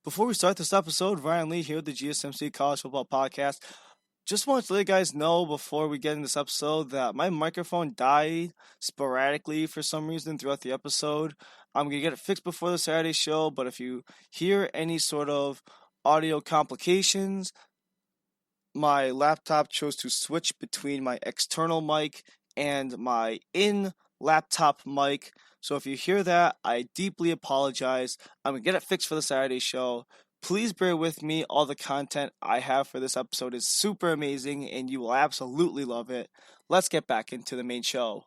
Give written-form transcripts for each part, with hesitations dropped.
Before we start this episode, Ryan Lee here with the GSMC College Football Podcast. Just wanted to let you guys know before we get in this episode that my microphone died sporadically for some reason throughout the episode. I'm going to get it fixed before the Saturday show, but if you hear any sort of audio complications, my laptop chose to switch between my external mic and my in-laptop mic. So if you hear that, I deeply apologize. I'm going to get it fixed for the Saturday show. Please bear with me. All the content I have for this episode is super amazing, and you will absolutely love it. Let's get back into the main show.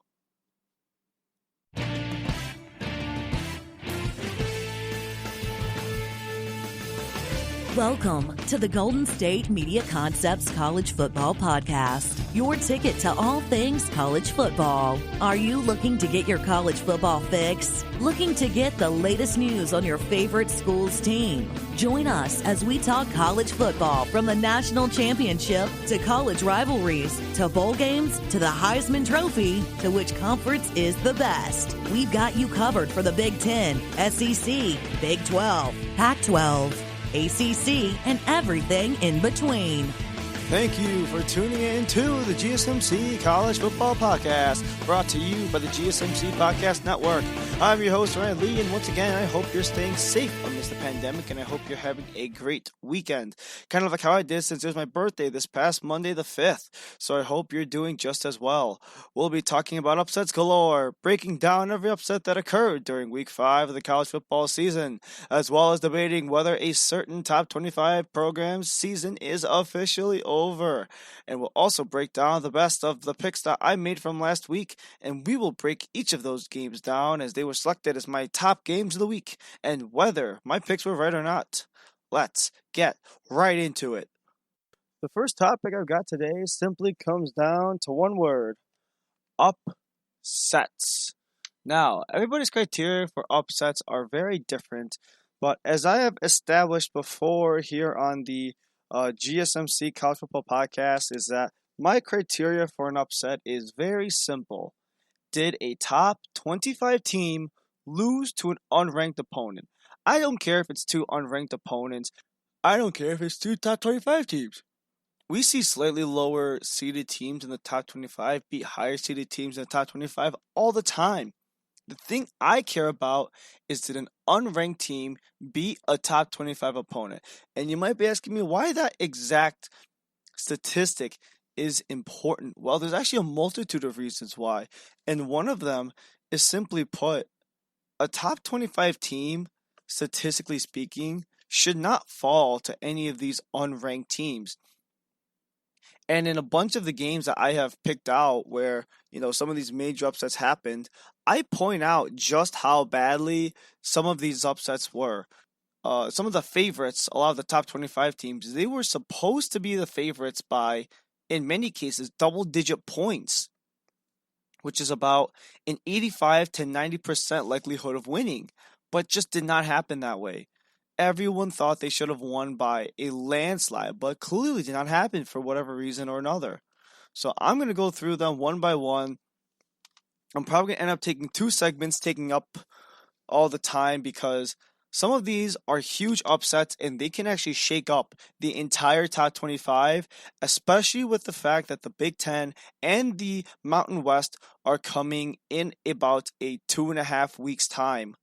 Welcome to the Golden State Media Concepts College Football Podcast, your ticket to all things college football. Are you looking to get your college football fix? Looking to get the latest news on your favorite school's team? Join us as we talk college football from the national championship to college rivalries to bowl games to the Heisman Trophy to which conference is the best. We've got you covered for the Big Ten, SEC, Big 12, Pac-12, ACC, and everything in between. Thank you for tuning in to the GSMC College Football Podcast, brought to you by the GSMC Podcast Network. I'm your host, Ryan Lee, and once again, I hope you're staying safe amidst the pandemic, and I hope you're having a great weekend. Kind of like how I did since it was my birthday this past Monday the 5th, so I hope you're doing just as well. We'll be talking about upsets galore, breaking down every upset that occurred during Week 5 of the college football season, as well as debating whether a certain top 25 program's season is officially over. And we'll also break down the best of the picks that I made from last week, and we will break each of those games down as they were selected as my top games of the week and whether my picks were right or not. Let's get right into it. The first topic I've got today simply comes down to one word: upsets. Now, everybody's criteria for upsets are very different, but as I have established before here on the GSMC College Football Podcast, is that my criteria for an upset is very simple. Did a top 25 team lose to an unranked opponent? I don't care if it's two unranked opponents. I don't care if it's two top 25 teams. We see slightly lower seeded teams in the top 25 beat higher seeded teams in the top 25 all the time. The thing I care about is did an unranked team beat a top 25 opponent? And you might be asking me why that exact statistic is important. Well, there's actually a multitude of reasons why. And one of them is simply put, a top 25 team, statistically speaking, should not fall to any of these unranked teams. And in a bunch of the games that I have picked out where, some of these major upsets happened, I point out just how badly some of these upsets were. Some of the favorites, a lot of the top 25 teams, they were supposed to be the favorites by, in many cases, double-digit points, which is about an 85 to 90% likelihood of winning, but just did not happen that way. Everyone thought they should have won by a landslide, but clearly did not happen for whatever reason or another. So I'm going to go through them one by one. I'm probably going to end up taking two segments, taking up all the time, because some of these are huge upsets and they can actually shake up the entire top 25, especially with the fact that the Big Ten and the Mountain West are coming in about a 2.5 weeks time.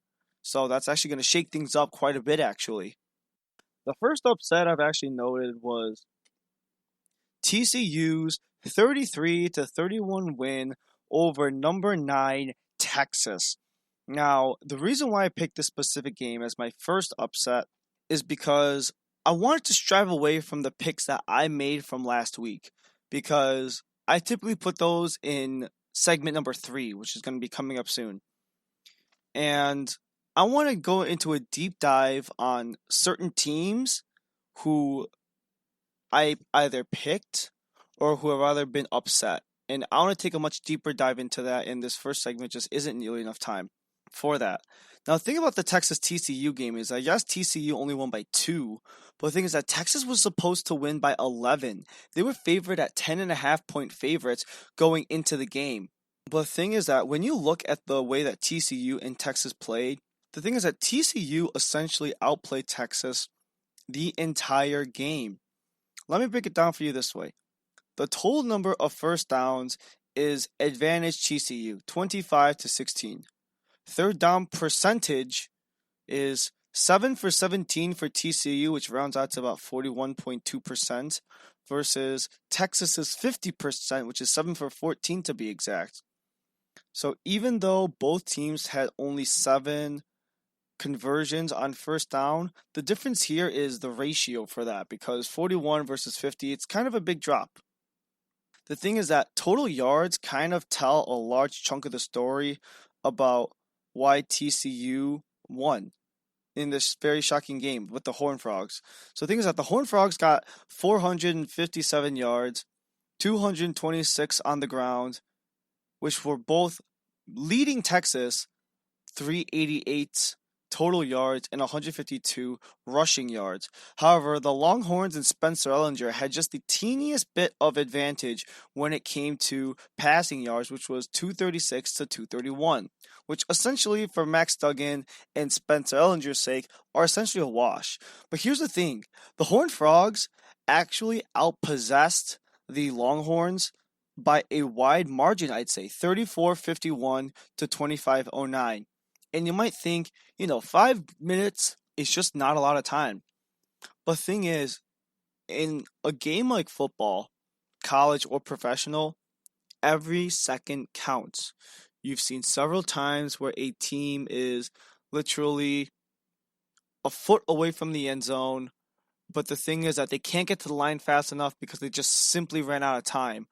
So that's actually going to shake things up quite a bit, actually. The first upset I've actually noted was TCU's 33-31 win over number 9 Texas. Now, the reason why I picked this specific game as my first upset is because I wanted to strive away from the picks that I made from last week, because I typically put those in segment number 3, which is going to be coming up soon. And I want to go into a deep dive on certain teams who I either picked or who have either been upset. And I want to take a much deeper dive into that in this first segment. Just isn't nearly enough time for that. Now, the thing about the Texas TCU game is, I guess TCU only won by 2, but the thing is that Texas was supposed to win by 11. They were favored at 10.5 point favorites going into the game. But the thing is that when you look at the way that TCU and Texas played, the thing is that TCU essentially outplayed Texas the entire game. Let me break it down for you this way. The total number of first downs is advantage TCU, 25-16. Third down percentage is 7 for 17 for TCU, which rounds out to about 41.2%, versus Texas's 50%, which is 7 for 14 to be exact. So even though both teams had only 7 conversions on first down, the difference here is the ratio for that, because 41 versus 50, it's kind of a big drop. The thing is that total yards kind of tell a large chunk of the story about why TCU won in this very shocking game with the Horned Frogs. So the thing is that the Horned Frogs got 457 yards, 226 on the ground, which were both leading Texas 388 total yards and 152 rushing yards. However, the Longhorns and Spencer Ellinger had just the teeniest bit of advantage when it came to passing yards, which was 236 to 231, which essentially for Max Duggan and Spencer Ellinger's sake are essentially a wash. But here's the thing, the Horned Frogs actually outpossessed the Longhorns by a wide margin, I'd say, 34-51 to 25-09. And you might think, 5 minutes is just not a lot of time. But the thing is, in a game like football, college or professional, every second counts. You've seen several times where a team is literally a foot away from the end zone, but the thing is that they can't get to the line fast enough because they just simply ran out of time.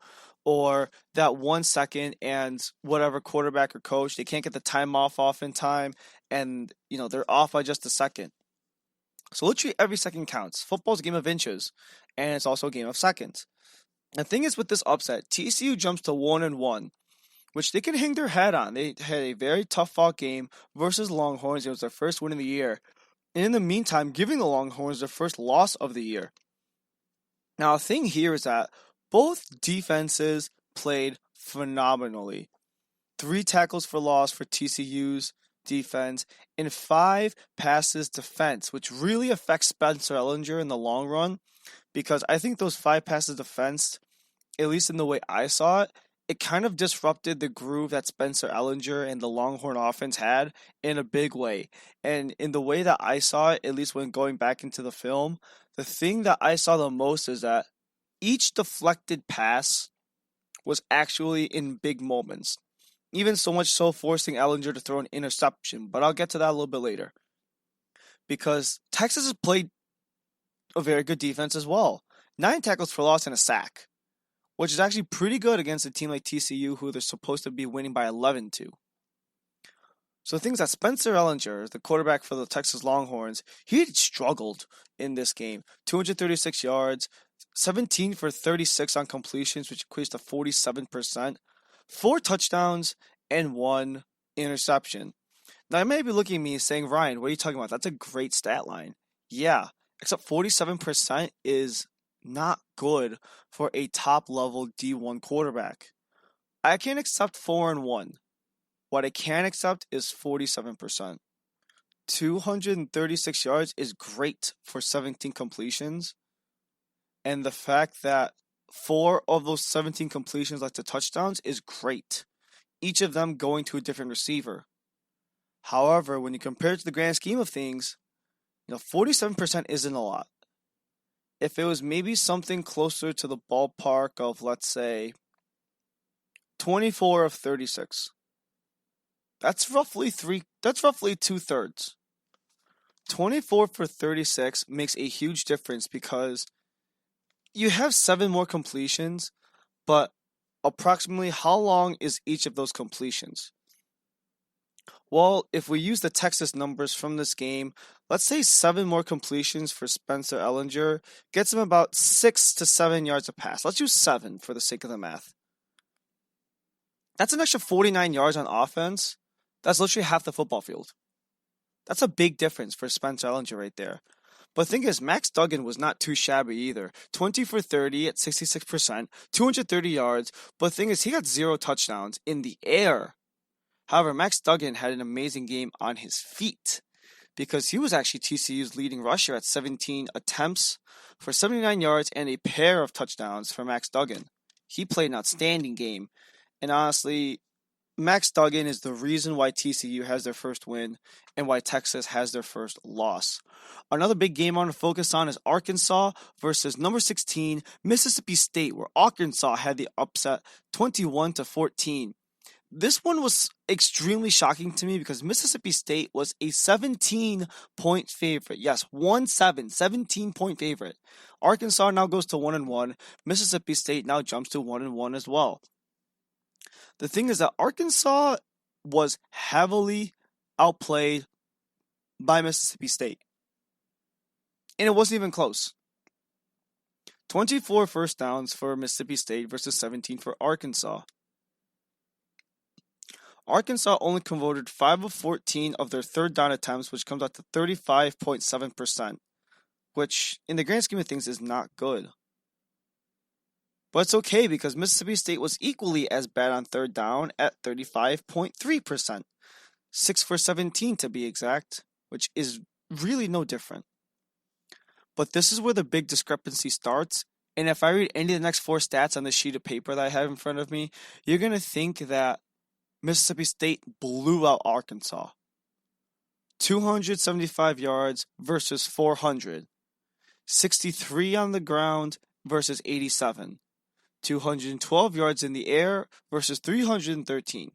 Or that 1 second and whatever quarterback or coach, they can't get the time off in time, and they're off by just a second. So literally every second counts. Football's a game of inches, and it's also a game of seconds. The thing is with this upset, TCU jumps to 1-1, which they can hang their hat on. They had a very tough fought game versus Longhorns. It was their first win of the year. And in the meantime, giving the Longhorns their first loss of the year. Now, the thing here is that both defenses played phenomenally. 3 tackles for loss for TCU's defense and 5 passes defense, which really affects Spencer Ellinger in the long run, because I think those 5 passes defense, at least in the way I saw it, it kind of disrupted the groove that Spencer Ellinger and the Longhorn offense had in a big way. And in the way that I saw it, at least when going back into the film, the thing that I saw the most is that each deflected pass was actually in big moments. Even so much so forcing Ellinger to throw an interception. But I'll get to that a little bit later. Because Texas has played a very good defense as well. 9 tackles for loss and a sack, which is actually pretty good against a team like TCU, who they're supposed to be winning by 11-2. So things that Spencer Ellinger, the quarterback for the Texas Longhorns, he struggled in this game. 236 yards, 17 for 36 on completions, which equates to 47%, 4 touchdowns, and 1 interception. Now, you may be looking at me saying, Ryan, what are you talking about? That's a great stat line. Yeah, except 47% is not good for a top-level D1 quarterback. I can accept 4-1. What I can accept is 47%. 236 yards is great for 17 completions. And the fact that 4 of those 17 completions led to touchdowns is great. Each of them going to a different receiver. However, when you compare it to the grand scheme of things, 47% isn't a lot. If it was maybe something closer to the ballpark of, let's say, 24 of 36. That's roughly 2/3. 24 for 36 makes a huge difference because you have 7 more completions, but approximately how long is each of those completions? Well, if we use the Texas numbers from this game, let's say 7 more completions for Spencer Ellinger gets him about 6 to 7 yards a pass. Let's use 7 for the sake of the math. That's an extra 49 yards on offense. That's literally half the football field. That's a big difference for Spencer Ellinger right there. But the thing is, Max Duggan was not too shabby either. 20 for 30 at 66%, 230 yards. But the thing is, he got 0 touchdowns in the air. However, Max Duggan had an amazing game on his feet. because he was actually TCU's leading rusher at 17 attempts for 79 yards and a pair of touchdowns for Max Duggan. He played an outstanding game. And honestly, Max Duggan is the reason why TCU has their first win and why Texas has their first loss. Another big game I want to focus on is Arkansas versus number 16 Mississippi State, where Arkansas had the upset 21-14. This one was extremely shocking to me because Mississippi State was a 17-point favorite. Yes, 17-point favorite. Arkansas now goes to 1-1. Mississippi State now jumps to 1-1 as well. The thing is that Arkansas was heavily outplayed by Mississippi State. And it wasn't even close. 24 first downs for Mississippi State versus 17 for Arkansas. Arkansas only converted 5 of 14 of their third down attempts, which comes out to 35.7%, which in the grand scheme of things is not good. But it's okay because Mississippi State was equally as bad on third down at 35.3%. 6 for 17 to be exact, which is really no different. But this is where the big discrepancy starts. And if I read any of the next 4 stats on the sheet of paper that I have in front of me, you're going to think that Mississippi State blew out Arkansas. 275 yards versus 400. 63 on the ground versus 87. 212 yards in the air versus 313.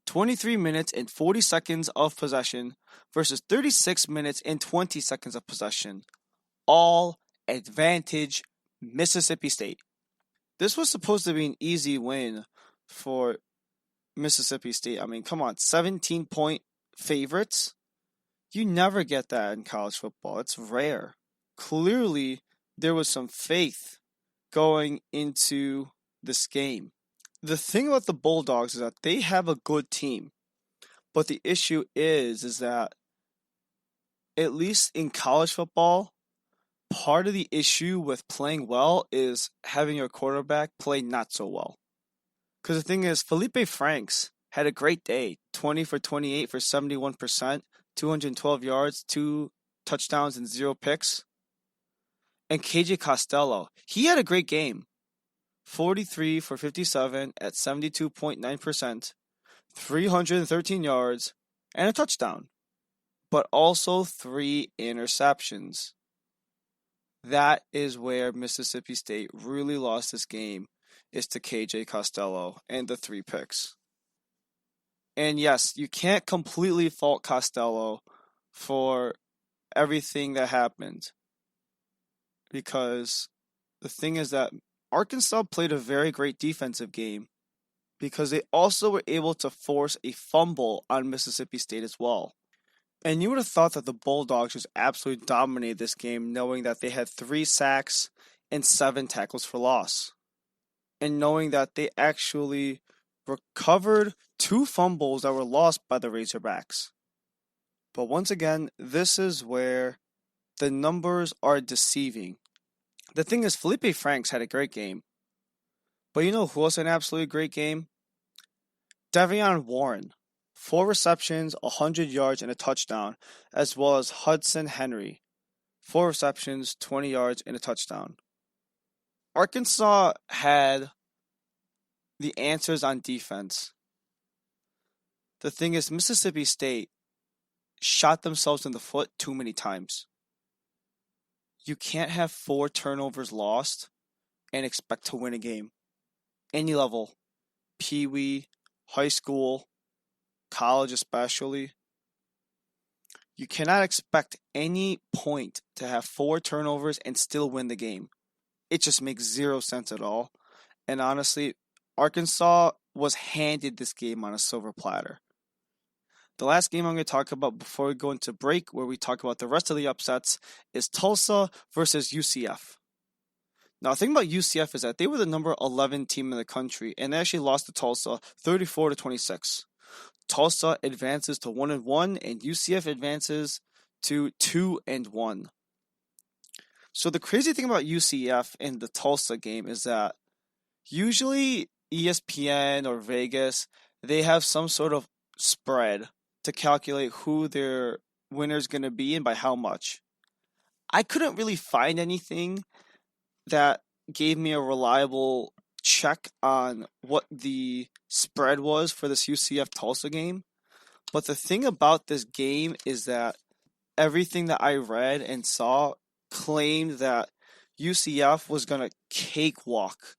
23 minutes and 40 seconds of possession versus 36 minutes and 20 seconds of possession. All advantage Mississippi State. This was supposed to be an easy win for Mississippi State. I mean, come on, 17-point favorites? You never get that in college football. It's rare. Clearly, there was some faith going into this game. The thing about the Bulldogs is that they have a good team. But the issue is that at least in college football, part of the issue with playing well is having your quarterback play not so well. Because the thing is, Felipe Franks had a great day. 20 for 28 for 71%, 212 yards, 2 touchdowns, and 0 picks. And KJ Costello, he had a great game. 43 for 57 at 72.9%, 313 yards, and a touchdown. But also 3 interceptions. That is where Mississippi State really lost this game, is to KJ Costello and the 3 picks. And yes, you can't completely fault Costello for everything that happened. Because the thing is that Arkansas played a very great defensive game because they also were able to force a fumble on Mississippi State as well. And you would have thought that the Bulldogs just absolutely dominated this game, knowing that they had 3 sacks and 7 tackles for loss. And knowing that they actually recovered 2 fumbles that were lost by the Razorbacks. But once again, this is where the numbers are deceiving. The thing is, Felipe Franks had a great game. But you know who else had an absolutely great game? Devion Warren. 4 receptions, 100 yards, and a touchdown, as well as Hudson Henry. 4 receptions, 20 yards, and a touchdown. Arkansas had the answers on defense. The thing is, Mississippi State shot themselves in the foot too many times. You can't have 4 turnovers lost and expect to win a game. Any level. Pee-wee, high school, college especially. You cannot expect any point to have 4 turnovers and still win the game. It just makes 0 sense at all. And honestly, Arkansas was handed this game on a silver platter. The last game I'm going to talk about before we go into break, where we talk about the rest of the upsets, is Tulsa versus UCF. Now, the thing about UCF is that they were the number 11 team in the country, and they actually lost to Tulsa 34-26. Tulsa advances to 1-1, and UCF advances to 2-1. So the crazy thing about UCF in the Tulsa game is that usually ESPN or Vegas, they have some sort of spread to calculate who their winner's going to be and by how much. I couldn't really find anything that gave me a reliable check on what the spread was for this UCF Tulsa game. But the thing about this game is that everything that I read and saw claimed that UCF was going to cakewalk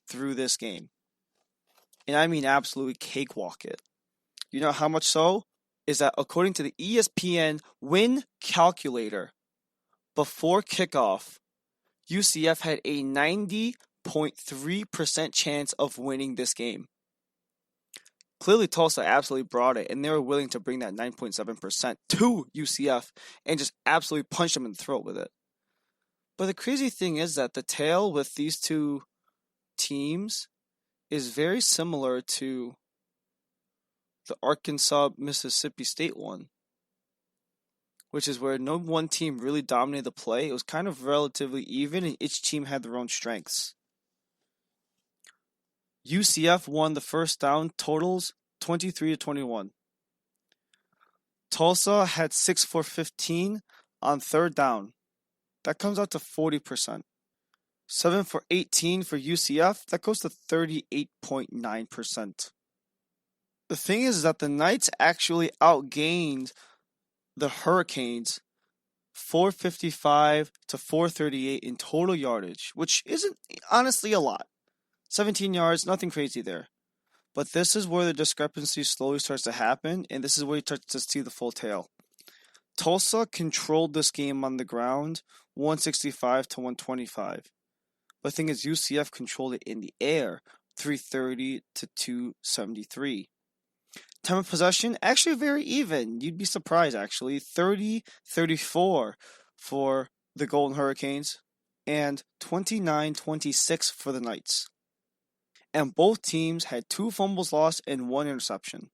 through this game. And I mean absolutely cakewalk it. You know how much so? Is that according to the ESPN win calculator, before kickoff, UCF had a 90.3% chance of winning this game. Clearly, Tulsa absolutely brought it, and they were willing to bring that 9.7% to UCF and just absolutely punch them in the throat with it. But the crazy thing is that the tale with these two teams is very similar to the Arkansas-Mississippi State one, which is where no one team really dominated the play. It was kind of relatively even, and each team had their own strengths. UCF won the first down totals 23-21. Tulsa had 6 for 15 on third down. That comes out to 40%. 7 for 18 for UCF. That goes to 38.9%. The thing is that the Knights actually outgained the Hurricanes 455 to 438 in total yardage, which isn't honestly a lot. 17 yards, nothing crazy there. But this is where the discrepancy slowly starts to happen, and this is where you start to see the full tale. Tulsa controlled this game on the ground, 165 to 125. But the thing is, UCF controlled it in the air, 330 to 273. Time of possession, actually very even. You'd be surprised, actually. 30-34 for the Golden Hurricanes and 29-26 for the Knights. And both teams had 2 fumbles lost and 1 interception.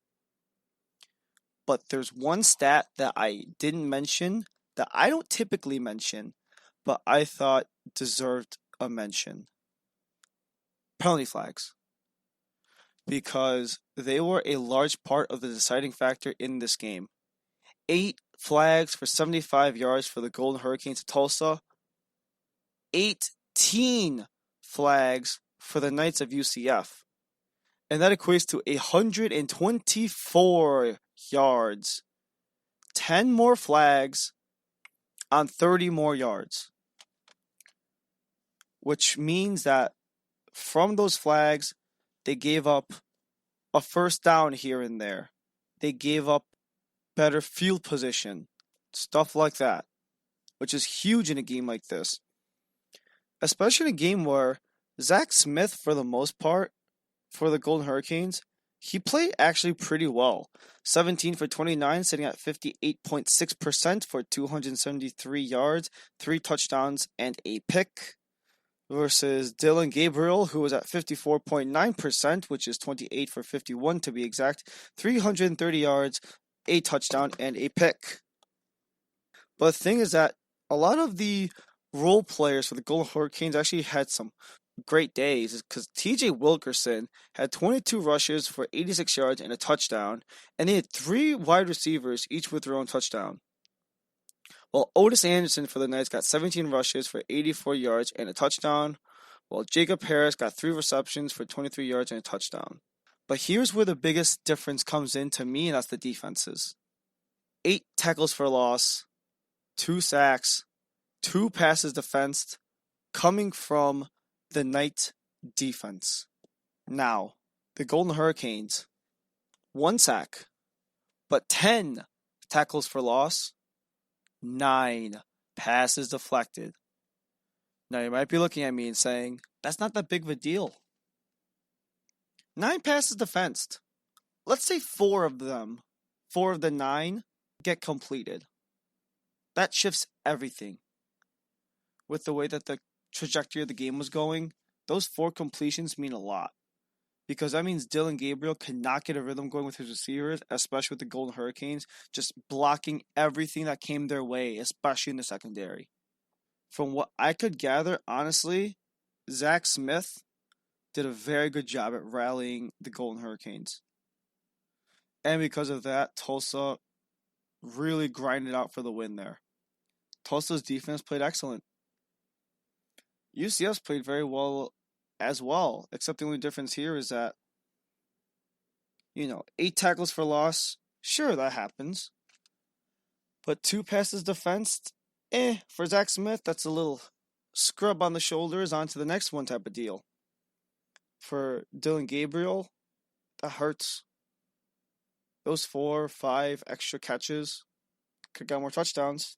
But there's one stat that I didn't mention that I don't typically mention, but I thought deserved a mention. Penalty flags. Because they were a large part of the deciding factor in this game. 8 flags for 75 yards for the Golden Hurricanes of Tulsa. 18 flags for the Knights of UCF. And that equates to 124 yards. 10 more flags on 30 more yards. Which means that from those flags, they gave up a first down here and there. They gave up better field position. Stuff like that. Which is huge in a game like this. Especially in a game where Zach Smith, for the most part, for the Golden Hurricanes, he played actually pretty well. 17 for 29, sitting at 58.6% for 273 yards, 3 touchdowns, and a pick. Versus Dylan Gabriel, who was at 54.9%, which is 28 for 51 to be exact, 330 yards, a touchdown, and a pick. But the thing is that a lot of the role players for the Golden Hurricanes actually had some great days, because TJ Wilkerson had 22 rushes for 86 yards and a touchdown, and they had 3 wide receivers, each with their own touchdown. While Otis Anderson for the Knights got 17 rushes for 84 yards and a touchdown, while Jacob Harris got 3 receptions for 23 yards and a touchdown. But here's where the biggest difference comes in to me, and that's the defenses. 8 tackles for loss, 2 sacks, 2 passes defensed, coming from the Knight defense. Now, the Golden Hurricanes, 1 sack, but 10 tackles for loss, 9 passes deflected. Now, you might be looking at me and saying, that's not that big of a deal. 9 passes defensed. Let's say 4 of them, 4 of the 9, get completed. That shifts everything. With the way that the trajectory of the game was going, those 4 completions mean a lot. Because that means Dylan Gabriel cannot get a rhythm going with his receivers, especially with the Golden Hurricanes, just blocking everything that came their way, especially in the secondary. From what I could gather, honestly, Zach Smith did a very good job at rallying the Golden Hurricanes. And because of that, Tulsa really grinded out for the win there. Tulsa's defense played excellent. UCF's played very well as well, except the only difference here is that, 8 tackles for loss, sure, that happens. But 2 passes defensed, for Zach Smith, that's a little scrub on the shoulders, on to the next one type of deal. For Dylan Gabriel, that hurts. Those 4 or 5 extra catches could got more touchdowns.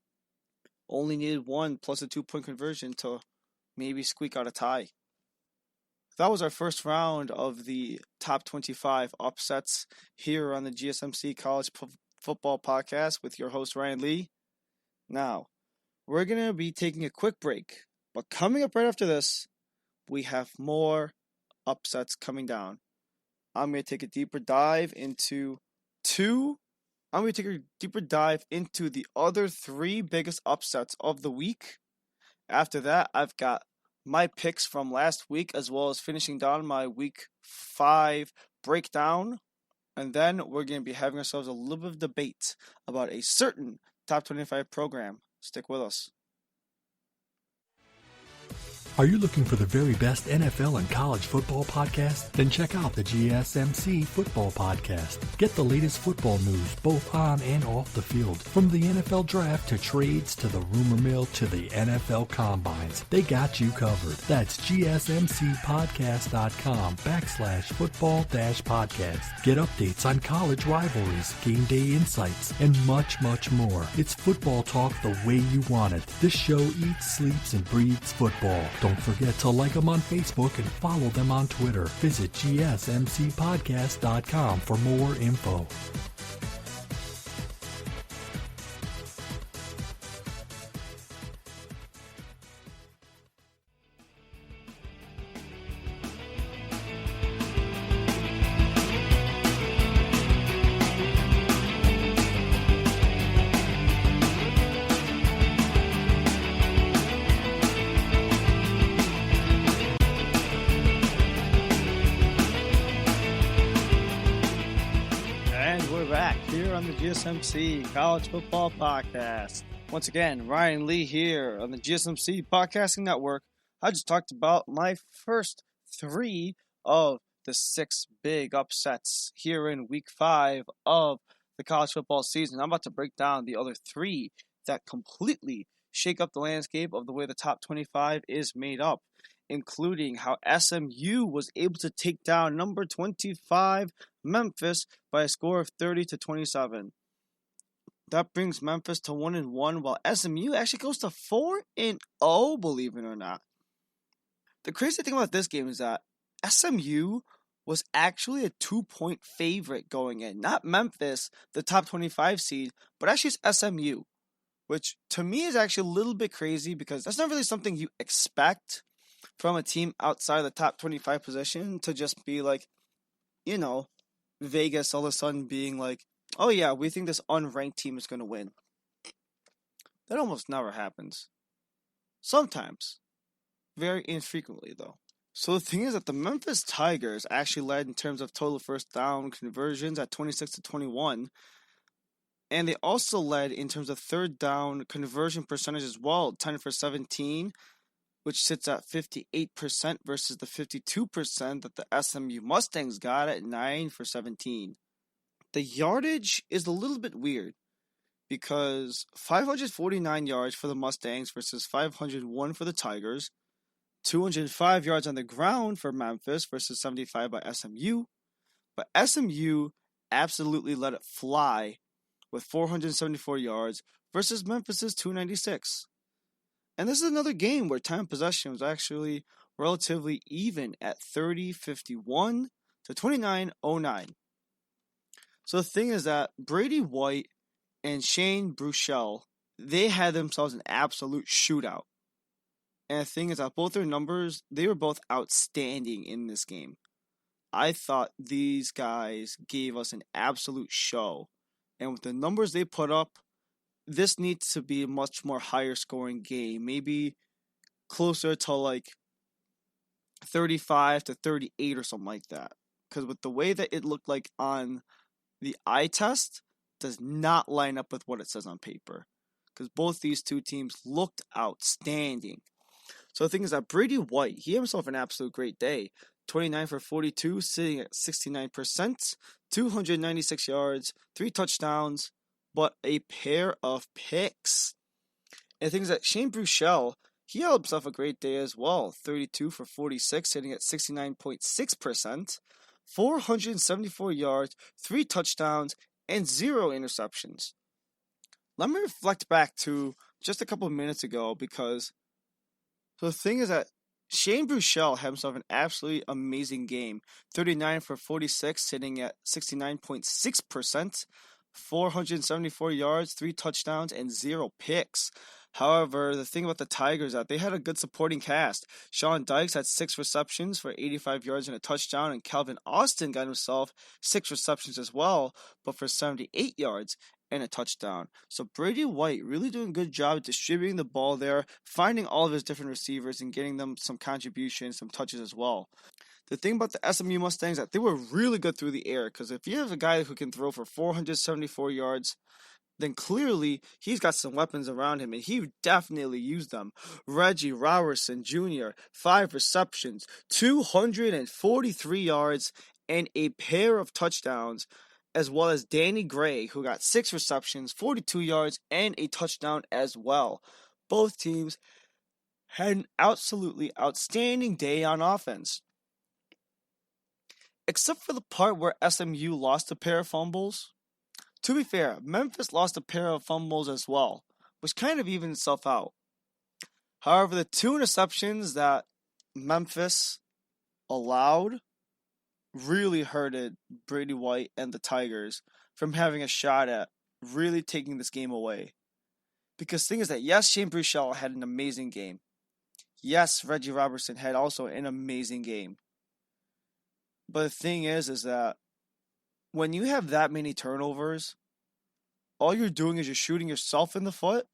Only needed 1 plus a 2-point conversion to maybe squeak out a tie. That was our first round of the top 25 upsets here on the GSMC College Football Podcast with your host Ryan Lee. Now, we're going to be taking a quick break, but coming up right after this, we have more upsets coming down. I'm going to take a deeper dive into the other 3 biggest upsets of the week. After that, I've got my picks from last week, as well as finishing down my week 5 breakdown. And then we're going to be having ourselves a little bit of debate about a certain top 25 program. Stick with us. Are you looking for the very best NFL and college football podcast? Then check out the GSMC Football Podcast. Get the latest football news both on and off the field. From the NFL Draft to trades to the rumor mill to the NFL Combines, they got you covered. That's GSMCpodcast.com/football-podcast. Get updates on college rivalries, game day insights, and much, much more. It's football talk the way you want it. This show eats, sleeps, and breathes football. Don't forget to like them on Facebook and follow them on Twitter. Visit GSMCpodcast.com for more info. GSMC College Football Podcast. Once again, Ryan Lee here on the GSMC Podcasting Network. I just talked about my first 3 of the 6 big upsets here in week 5 of the college football season. I'm about to break down the other 3 that completely shake up the landscape of the way the top 25 is made up, including how SMU was able to take down number 25 Memphis by a score of 30-27. That brings Memphis to 1-1, while SMU actually goes to 4-0, believe it or not. The crazy thing about this game is that SMU was actually a 2-point favorite going in. Not Memphis, the top 25 seed, but actually it's SMU, which to me is actually a little bit crazy because that's not really something you expect from a team outside the top 25 position to just be like, Vegas all of a sudden being like, oh yeah, we think this unranked team is going to win. That almost never happens. Sometimes. Very infrequently, though. So the thing is that the Memphis Tigers actually led in terms of total first down conversions at 26-21. And they also led in terms of third down conversion percentage as well, 10 for 17, which sits at 58% versus the 52% that the SMU Mustangs got at 9 for 17. The yardage is a little bit weird because 549 yards for the Mustangs versus 501 for the Tigers, 205 yards on the ground for Memphis versus 75 by SMU, but SMU absolutely let it fly with 474 yards versus Memphis's 296. And this is another game where time possession was actually relatively even at 30-51 to 29-09. So the thing is that Brady White and Shane Bruchel, they had themselves an absolute shootout. And the thing is that both their numbers, they were both outstanding in this game. I thought these guys gave us an absolute show. And with the numbers they put up, this needs to be a much more higher scoring game. Maybe closer to like 35-38 or something like that. Because with the way that it looked like on the eye test, does not line up with what it says on paper. Because both these two teams looked outstanding. So the thing is that Brady White, he had himself an absolute great day. 29 for 42, sitting at 69%, 296 yards, 3 touchdowns, but a pair of picks. And the thing is that Shane Bruchel, he had himself a great day as well. 32 for 46, sitting at 69.6%, 474 yards, 3 touchdowns, and 0 interceptions. Let me reflect back to just a couple of minutes ago because the thing is that Shane Bruchel had himself an absolutely amazing game. 39 for 46, sitting at 69.6%, 474 yards, 3 touchdowns, and 0 picks. However, the thing about the Tigers is that they had a good supporting cast. Sean Dykes had 6 receptions for 85 yards and a touchdown, and Calvin Austin got himself 6 receptions as well, but for 78 yards and a touchdown. So Brady White really doing a good job distributing the ball there, finding all of his different receivers and getting them some contributions, some touches as well. The thing about the SMU Mustangs is that they were really good through the air, because if you have a guy who can throw for 474 yards, then clearly he's got some weapons around him, and he definitely used them. Reggie Robertson Jr., 5 receptions, 243 yards, and a pair of touchdowns, as well as Danny Gray, who got 6 receptions, 42 yards, and a touchdown as well. Both teams had an absolutely outstanding day on offense. Except for the part where SMU lost a pair of fumbles. To be fair, Memphis lost a pair of fumbles as well, which kind of evened itself out. However, the 2 interceptions that Memphis allowed really hurted Brady White and the Tigers from having a shot at really taking this game away. Because the thing is that, yes, Shane Bruchel had an amazing game. Yes, Reggie Robertson had also an amazing game. But the thing is that when you have that many turnovers, all you're doing is you're shooting yourself in the foot,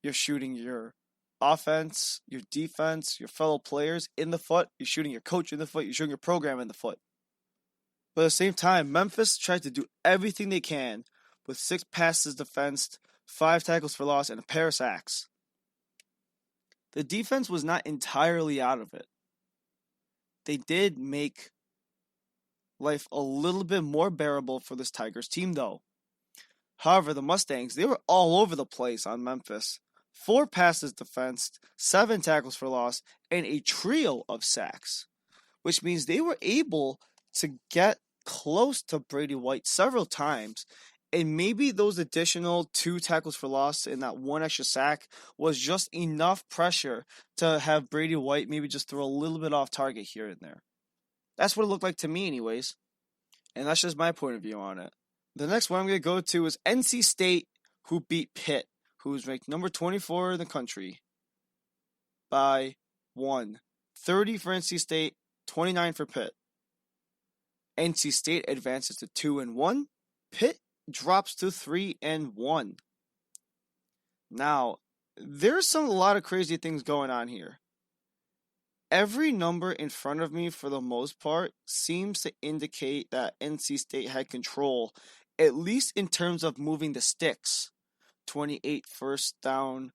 you're shooting your offense, your defense, your fellow players in the foot, you're shooting your coach in the foot, you're shooting your program in the foot. But at the same time, Memphis tried to do everything they can with 6 passes defensed, 5 tackles for loss, and a pair of sacks. The defense was not entirely out of it. They did make life a little bit more bearable for this Tigers team, though. However, the Mustangs, they were all over the place on Memphis. 4 passes defensed, 7 tackles for loss, and a trio of sacks, which means they were able to get close to Brady White several times, and maybe those additional 2 tackles for loss and that 1 extra sack was just enough pressure to have Brady White maybe just throw a little bit off target here and there. That's what it looked like to me anyways, and that's just my point of view on it. The next one I'm going to go to is NC State, who beat Pitt, who is ranked number 24 in the country, by 1. 30 for NC State, 29 for Pitt. NC State advances to 2-1. Pitt drops to 3-1. Now, there's a lot of crazy things going on here. Every number in front of me, for the most part, seems to indicate that NC State had control, at least in terms of moving the sticks. 28 first down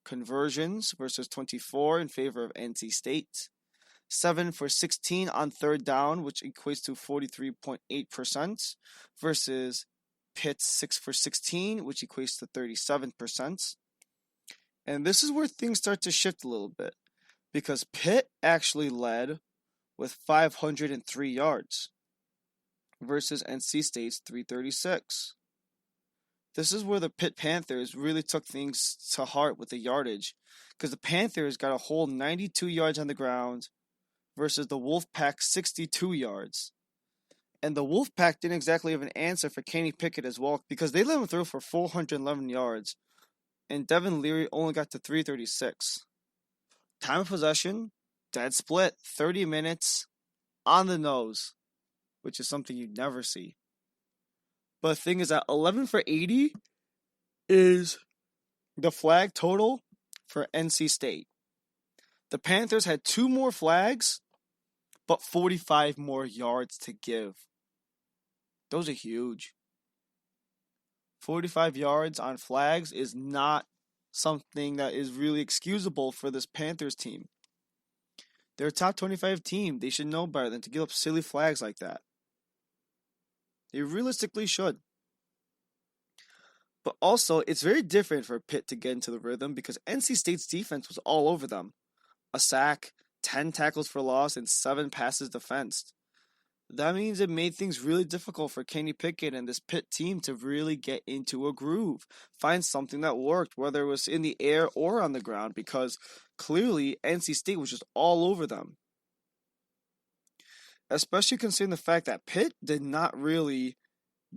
conversions versus 24 in favor of NC State. 7 for 16 on third down, which equates to 43.8%, versus Pitt's 6 for 16, which equates to 37%. And this is where things start to shift a little bit, because Pitt actually led with 503 yards versus NC State's 336. This is where the Pitt Panthers really took things to heart with the yardage, because the Panthers got a whole 92 yards on the ground versus the Wolfpack 62 yards. And the Wolfpack didn't exactly have an answer for Kenny Pickett as well, because they let him throw for 411 yards, and Devin Leary only got to 336. Time of possession, dead split, 30 minutes, on the nose, which is something you'd never see. But the thing is that 11 for 80 is the flag total for NC State. The Panthers had 2 more flags, but 45 more yards to give. Those are huge. 45 yards on flags is not something that is really excusable for this Panthers team. They're a top 25 team. They should know better than to give up silly flags like that. They realistically should. But also, it's very different for Pitt to get into the rhythm because NC State's defense was all over them. A sack, 10 tackles for loss, and 7 passes defensed. That means it made things really difficult for Kenny Pickett and this Pitt team to really get into a groove, find something that worked, whether it was in the air or on the ground, because clearly NC State was just all over them. Especially considering the fact that Pitt did not really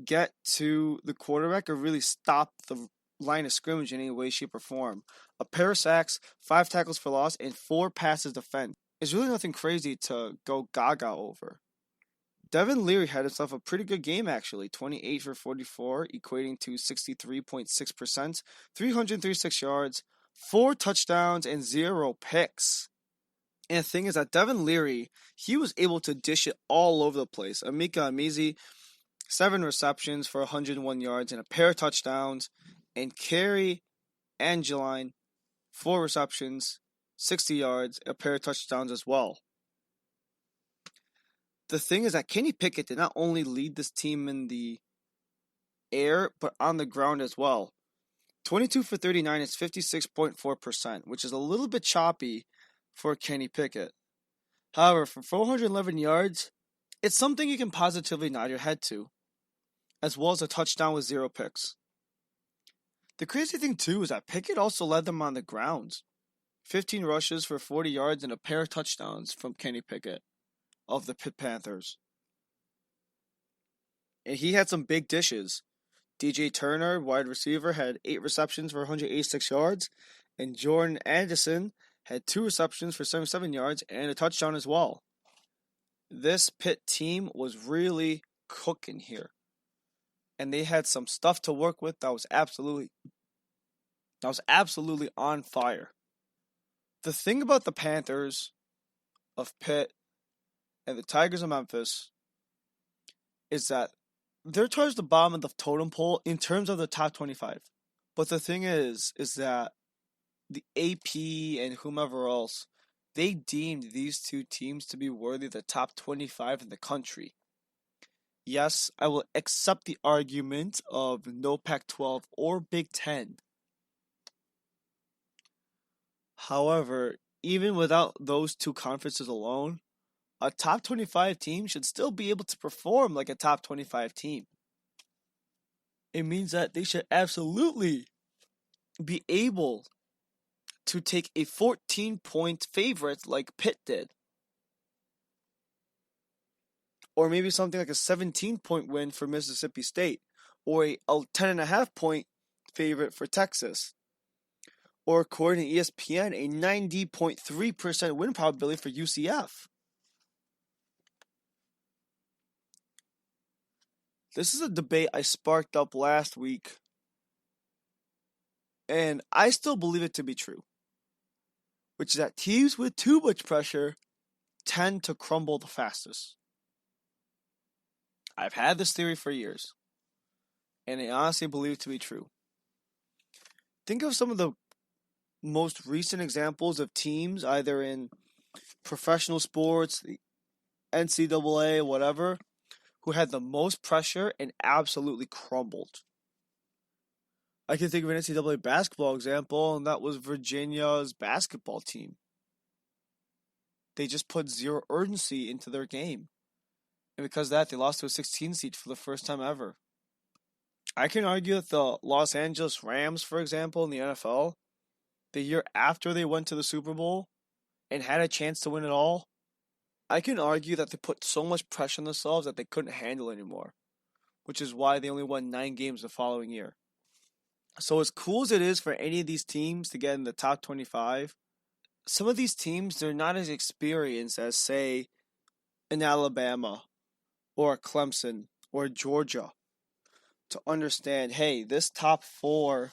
get to the quarterback or really stop the line of scrimmage in any way, shape, or form. A pair of sacks, 5 tackles for loss, and 4 passes defense is really nothing crazy to go gaga over. Devin Leary had himself a pretty good game, actually. 28 for 44, equating to 63.6%, 336 yards, 4 touchdowns, and 0 picks. And the thing is that Devin Leary, he was able to dish it all over the place. Emeka Amizi, 7 receptions for 101 yards and a pair of touchdowns. And Kerry Angeline, 4 receptions, 60 yards, a pair of touchdowns as well. The thing is that Kenny Pickett did not only lead this team in the air, but on the ground as well. 22 for 39 is 56.4%, which is a little bit choppy for Kenny Pickett. However, for 411 yards, it's something you can positively nod your head to, as well as a touchdown with 0 picks. The crazy thing too is that Pickett also led them on the ground. 15 rushes for 40 yards and a pair of touchdowns from Kenny Pickett of the Pitt Panthers. And he had some big dishes. DJ Turner, wide receiver, had 8 receptions for 186 yards, and Jordan Anderson had 2 receptions for 77 yards and a touchdown as well. This Pitt team was really cooking here. And they had some stuff to work with that was absolutely on fire. The thing about the Panthers of Pitt and the Tigers of Memphis is that they're towards the bottom of the totem pole in terms of the top 25. But the thing is that the AP and whomever else, they deemed these two teams to be worthy of the top 25 in the country. Yes, I will accept the argument of no Pac-12 or Big Ten. However, even without those two conferences alone, a top 25 team should still be able to perform like a top 25 team. It means that they should absolutely be able to take a 14-point favorite like Pitt did. Or maybe something like a 17-point win for Mississippi State. Or a 10.5-point favorite for Texas. Or according to ESPN, a 90.3% win probability for UCF. This is a debate I sparked up last week, and I still believe it to be true, which is that teams with too much pressure tend to crumble the fastest. I've had this theory for years, and I honestly believe it to be true. Think of some of the most recent examples of teams, either in professional sports, the NCAA, whatever, who had the most pressure and absolutely crumbled. I can think of an NCAA basketball example, and that was Virginia's basketball team. They just put zero urgency into their game. And because of that, they lost to a 16 seed for the first time ever. I can argue that the Los Angeles Rams, for example, in the NFL, the year after they went to the Super Bowl and had a chance to win it all, I can argue that they put so much pressure on themselves that they couldn't handle anymore, which is why they only won 9 games the following year. So as cool as it is for any of these teams to get in the top 25, some of these teams, they're not as experienced as, say, an Alabama or a Clemson or Georgia to understand, hey, this top 4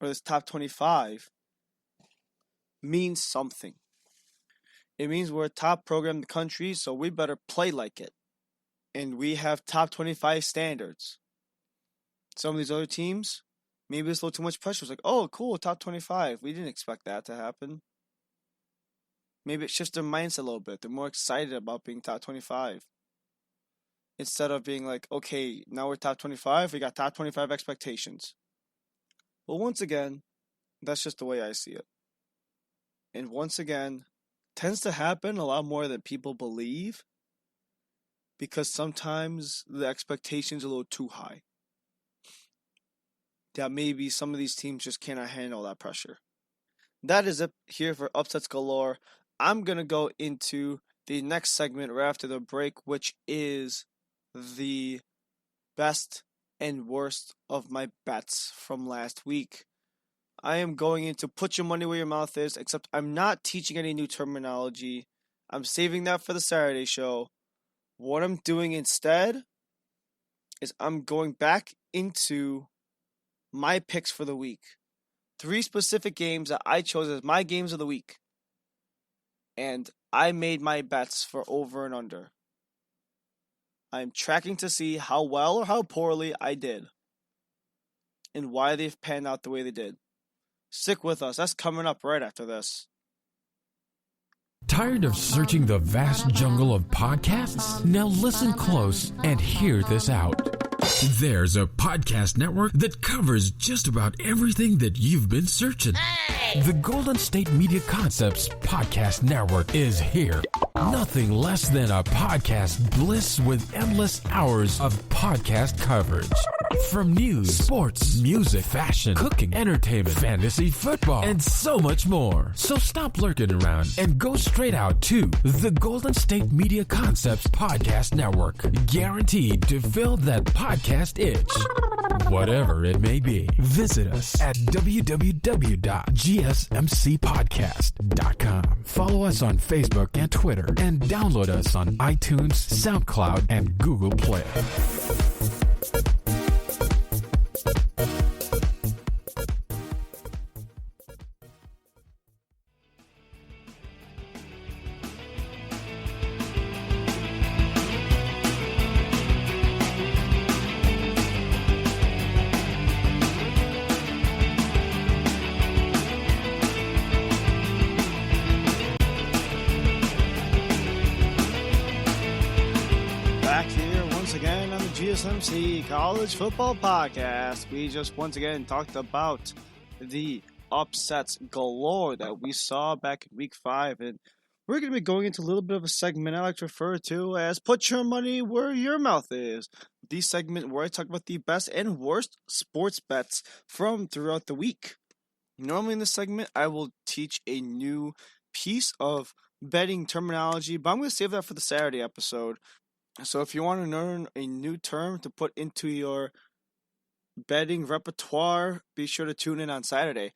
or this top 25 means something. It means we're a top program in the country, so we better play like it. And we have top 25 standards. Some of these other teams, maybe it's a little too much pressure. It's like, oh, cool, top 25. We didn't expect that to happen. Maybe it shifts their mindset a little bit. They're more excited about being top 25. Instead of being like, okay, now we're top 25, we got top 25 expectations. Well, once again, that's just the way I see it. And once again, tends to happen a lot more than people believe because sometimes the expectations are a little too high. That maybe some of these teams just cannot handle that pressure. That is it here for Upsets Galore. I'm going to go into the next segment right after the break, which is the best and worst of my bets from last week. I am going into put your money where your mouth is, except I'm not teaching any new terminology. I'm saving that for the Saturday show. What I'm doing instead is I'm going back into my picks for the week. 3 specific games that I chose as my games of the week. And I made my bets for over and under. I'm tracking to see how well or how poorly I did. And why they've panned out the way they did. Stick with us. That's coming up right after this. Tired of searching the vast jungle of podcasts? Now listen close and hear this out. There's a podcast network that covers just about everything that you've been searching. The Golden State Media Concepts Podcast Network is here. Nothing less than a podcast bliss with endless hours of podcast coverage. From news, sports, music, fashion, cooking, entertainment, fantasy, football, and so much more. So stop lurking around and go straight out to the Golden State Media Concepts Podcast Network. Guaranteed to fill that podcast itch. Whatever it may be. Visit us at www.gsmcpodcast.com. Follow us on Facebook and Twitter, and download us on iTunes, SoundCloud, and Google Play. GSMC College Football Podcast. We just once again talked about the upsets galore that we saw back in week 5, and we're going to be going into a little bit of a segment I like to refer to as Put Your Money Where Your Mouth Is. The segment where I talk about the best and worst sports bets from throughout the week. Normally in this segment, I will teach a new piece of betting terminology, but I'm going to save that for the Saturday episode. So if you want to learn a new term to put into your betting repertoire, be sure to tune in on Saturday.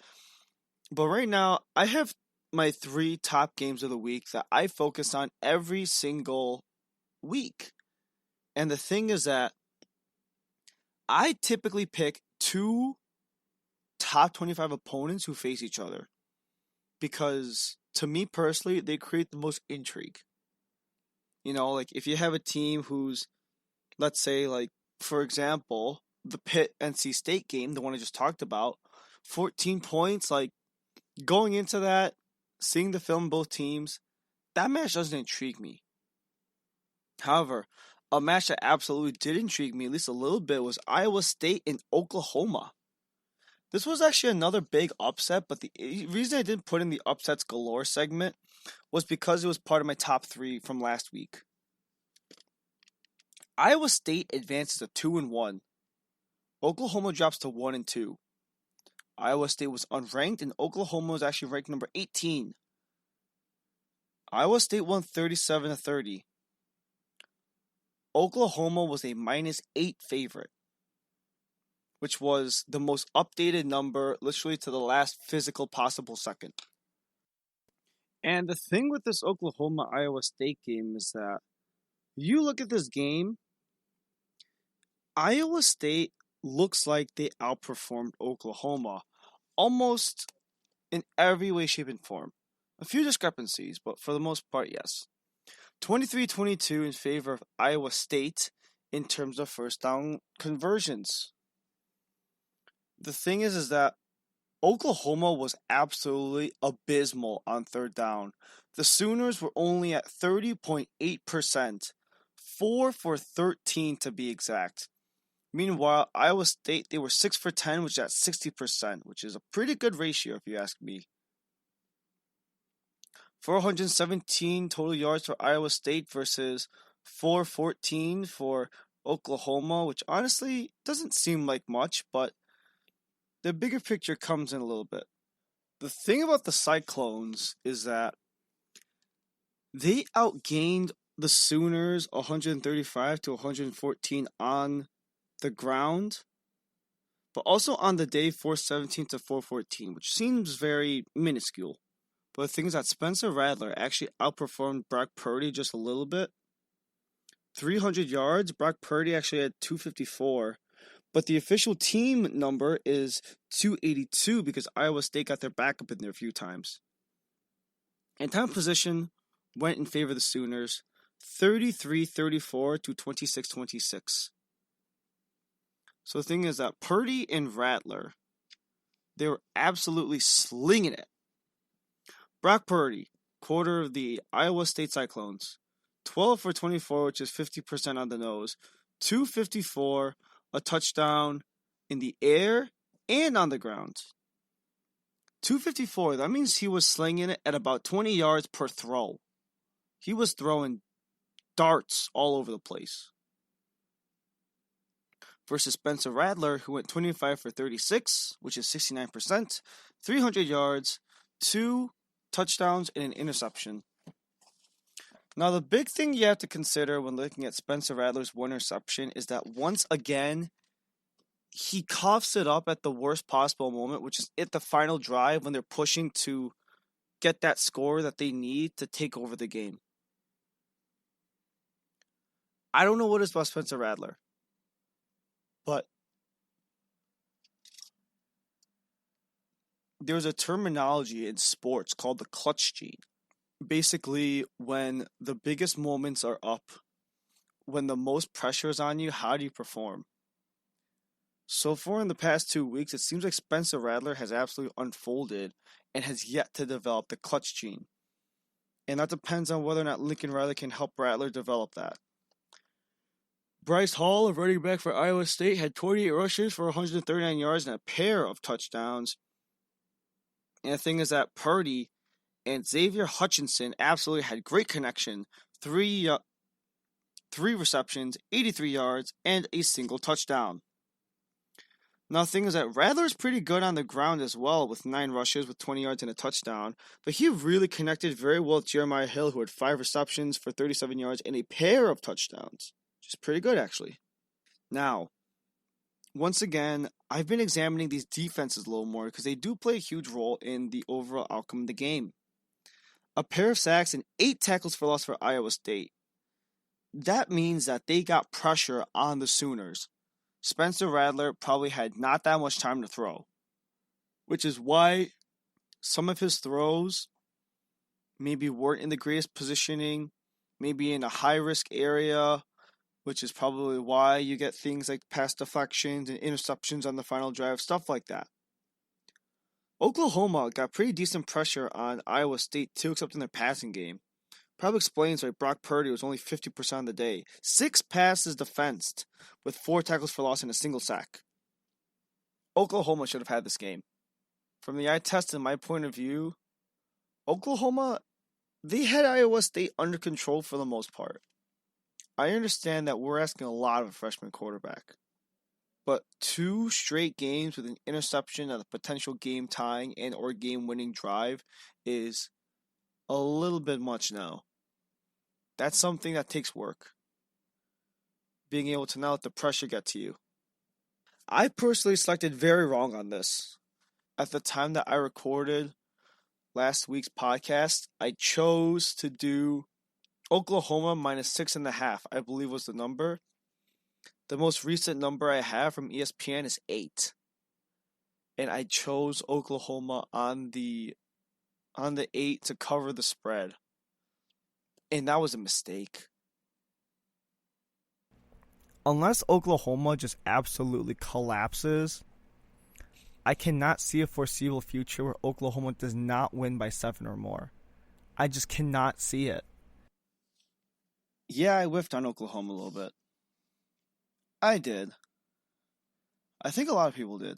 But right now, I have my 3 top games of the week that I focus on every single week. And the thing is that I typically pick 2 top 25 opponents who face each other. Because to me personally, they create the most intrigue. You know, like if you have a team who's, let's say, like, for example, the Pitt NC State game, the one I just talked about, 14 points, like going into that, seeing the film both teams, that match doesn't intrigue me. However, a match that absolutely did intrigue me, at least a little bit, was Iowa State and Oklahoma. This was actually another big upset, but the reason I didn't put in the upsets galore segment was because it was part of my top 3 from last week. Iowa State advances to 2-1. Oklahoma drops to 1-2. Iowa State was unranked, and Oklahoma was actually ranked number 18. Iowa State won 37-30. Oklahoma was a -8 favorite, which was the most updated number literally to the last physical possible second. And the thing with this Oklahoma-Iowa State game is that you look at this game, Iowa State looks like they outperformed Oklahoma almost in every way, shape, and form. A few discrepancies, but for the most part, yes. 23-22 in favor of Iowa State in terms of first down conversions. The thing is that Oklahoma was absolutely abysmal on third down. The Sooners were only at 30.8%, 4 for 13 to be exact. Meanwhile, Iowa State, they were 6 for 10, which is at 60%, which is a pretty good ratio if you ask me. 417 total yards for Iowa State versus 414 for Oklahoma, which honestly doesn't seem like much, but the bigger picture comes in a little bit. The thing about the Cyclones is that they outgained the Sooners 135 to 114 on the ground, but also on the day 417 to 414, which seems very minuscule. But the thing is that Spencer Rattler actually outperformed Brock Purdy just a little bit. 300 yards, Brock Purdy actually had 254. But the official team number is 282 because Iowa State got their backup in there a few times. And time position went in favor of the Sooners, 33-34 to 26-26. So the thing is that Purdy and Rattler, they were absolutely slinging it. Brock Purdy, quarter of the Iowa State Cyclones, 12 for 24, which is 50% on the nose, 254, a touchdown in the air and on the ground. 254, that means he was slinging it at about 20 yards per throw. He was throwing darts all over the place. Versus Spencer Rattler, who went 25 for 36, which is 69%, 300 yards, 2 touchdowns, and an interception. Now, the big thing you have to consider when looking at Spencer Rattler's one interception is that once again, he coughs it up at the worst possible moment, which is at the final drive when they're pushing to get that score that they need to take over the game. I don't know what is about Spencer Rattler, but there's a terminology in sports called the clutch gene. Basically, when the biggest moments are up, when the most pressure is on you, how do you perform? So far in the past 2 weeks, it seems like Spencer Rattler has absolutely unfolded and has yet to develop the clutch gene. And that depends on whether or not Lincoln Riley can help Rattler develop that. Bryce Hall, a running back for Iowa State, had 28 rushes for 139 yards and a pair of touchdowns. And the thing is that Purdy and Xavier Hutchinson absolutely had great connection. Three receptions, 83 yards, and a single touchdown. Now the thing is that Rattler's pretty good on the ground as well with 9 rushes with 20 yards and a touchdown. But he really connected very well with Jeremiah Hill, who had 5 receptions for 37 yards and a pair of touchdowns. Which is pretty good, actually. Now, once again, I've been examining these defenses a little more because they do play a huge role in the overall outcome of the game. A pair of sacks and 8 tackles for loss for Iowa State. That means that they got pressure on the Sooners. Spencer Rattler probably had not that much time to throw, which is why some of his throws maybe weren't in the greatest positioning, maybe in a high-risk area, which is probably why you get things like pass deflections and interceptions on the final drive, stuff like that. Oklahoma got pretty decent pressure on Iowa State too, except in their passing game. Probably explains why Brock Purdy was only 50% on the day. 6 passes defensed with 4 tackles for loss and a single sack. Oklahoma should have had this game. From the eye test, in my point of view, Oklahoma, they had Iowa State under control for the most part. I understand that we're asking a lot of a freshman quarterback. But 2 straight games with an interception and a potential game-tying and or game-winning drive is a little bit much now. That's something that takes work. Being able to not let the pressure get to you. I personally selected very wrong on this. At the time that I recorded last week's podcast, I chose to do Oklahoma minus 6.5, I believe was the number. The most recent number I have from ESPN is 8. And I chose Oklahoma on the 8 to cover the spread. And that was a mistake. Unless Oklahoma just absolutely collapses, I cannot see a foreseeable future where Oklahoma does not win by 7 or more. I just cannot see it. Yeah, I whiffed on Oklahoma a little bit. I did. I think a lot of people did.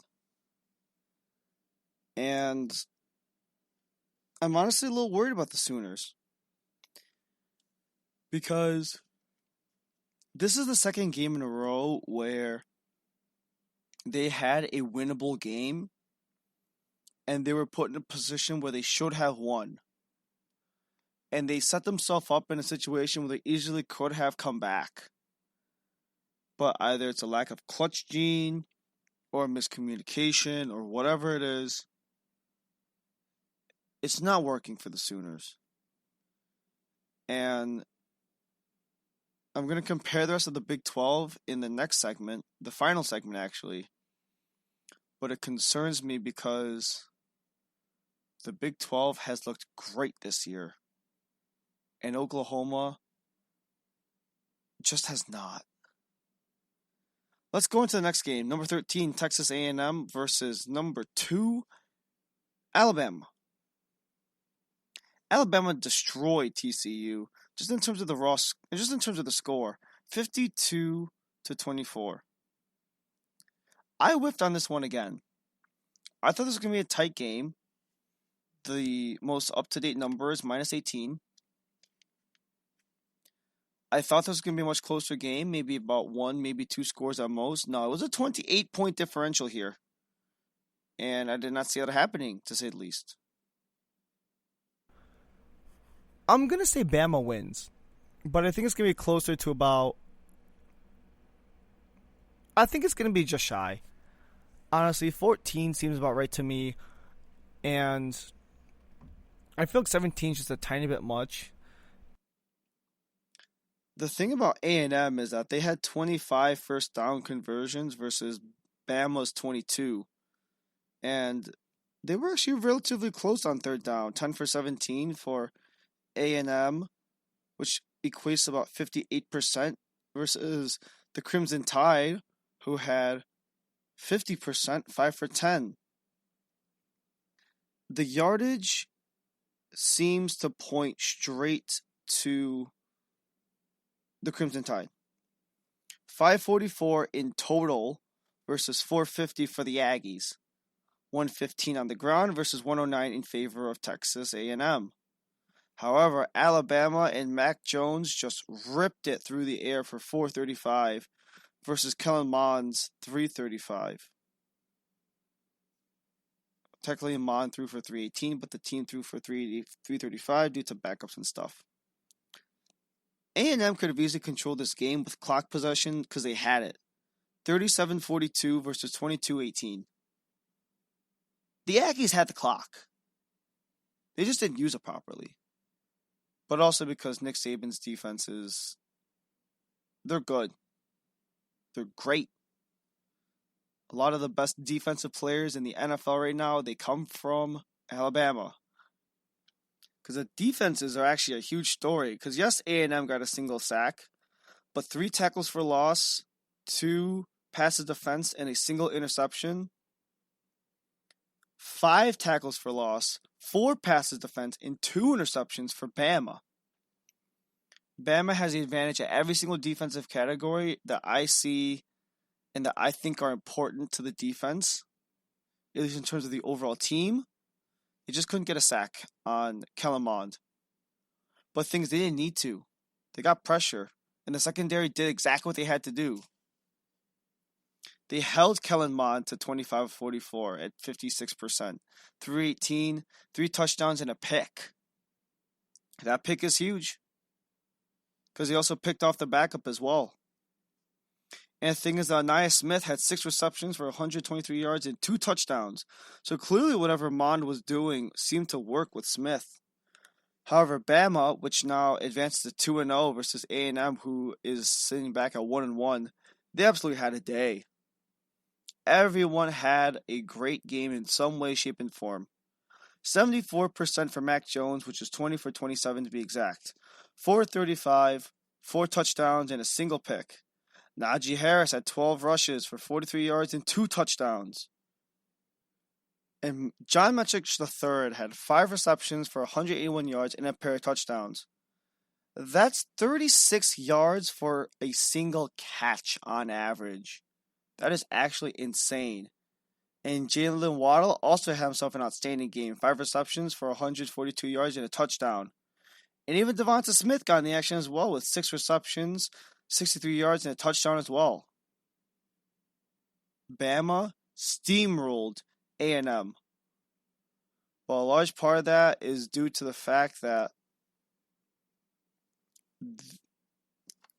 And I'm honestly a little worried about the Sooners. Because this is the second game in a row where they had a winnable game and they were put in a position where they should have won. And they set themselves up in a situation where they easily could have come back. But either it's a lack of clutch gene or miscommunication or whatever it is, it's not working for the Sooners. And I'm going to compare the rest of the Big 12 in the next segment, the final segment actually. But it concerns me because the Big 12 has looked great this year. And Oklahoma just has not. Let's go into the next game. Number 13, Texas A&M versus number 2, Alabama. Alabama destroyed TCU just in terms of the score, 52-24. I whiffed on this one again. I thought this was going to be a tight game. The most up-to-date number is -18. I thought this was going to be a much closer game, maybe about 1, maybe 2 scores at most. No, it was a 28-point differential here. And I did not see that happening, to say the least. I'm going to say Bama wins. But I think it's going to be closer to about... I think it's going to be just shy. Honestly, 14 seems about right to me. And I feel like 17 is just a tiny bit much. The thing about A&M is that they had 25 first down conversions versus Bama's 22. And they were actually relatively close on third down, 10 for 17 for A&M, which equates to about 58% versus the Crimson Tide, who had 50%, 5 for 10. The yardage seems to point straight to the Crimson Tide. 544 in total versus 450 for the Aggies. 115 on the ground versus 109 in favor of Texas A&M. However, Alabama and Mac Jones just ripped it through the air for 435 versus Kellen Mond's 335. Technically, Mond threw for 318, but the team threw for 335 due to backups and stuff. A&M could have easily controlled this game with clock possession because they had it. 37-42 versus 22-18. The Aggies had the clock. They just didn't use it properly. But also because Nick Saban's defenses, they're good. They're great. A lot of the best defensive players in the NFL right now, they come from Alabama. Because the defenses are actually a huge story. Because yes, A&M got a single sack, but 3 tackles for loss, 2 passes defense, and a single interception. 5 tackles for loss, 4 passes defense, and 2 interceptions for Bama. Bama has the advantage at every single defensive category that I see and that I think are important to the defense, at least in terms of the overall team. They just couldn't get a sack on Kellen Mond. But things they didn't need to. They got pressure, and the secondary did exactly what they had to do. They held Kellen Mond to 25-44 at 56%. 318, 3 touchdowns, and a pick. That pick is huge. Because he also picked off the backup as well. And the thing is that Nia Smith had 6 receptions for 123 yards and 2 touchdowns. So clearly whatever Mond was doing seemed to work with Smith. However, Bama, which now advanced to 2-0 versus A&M, who is sitting back at 1-1, they absolutely had a day. Everyone had a great game in some way, shape, and form. 74% for Mac Jones, which is 20 for 27 to be exact. 435, 4 touchdowns, and a single pick. Najee Harris had 12 rushes for 43 yards and 2 touchdowns. And John Metchich III had 5 receptions for 181 yards and a pair of touchdowns. That's 36 yards for a single catch on average. That is actually insane. And Jalen Waddle also had himself an outstanding game. 5 receptions for 142 yards and a touchdown. And even Devonta Smith got in the action as well with 6 receptions, 63 yards, and a touchdown as well. Bama steamrolled A&M. Well, a large part of that is due to the fact that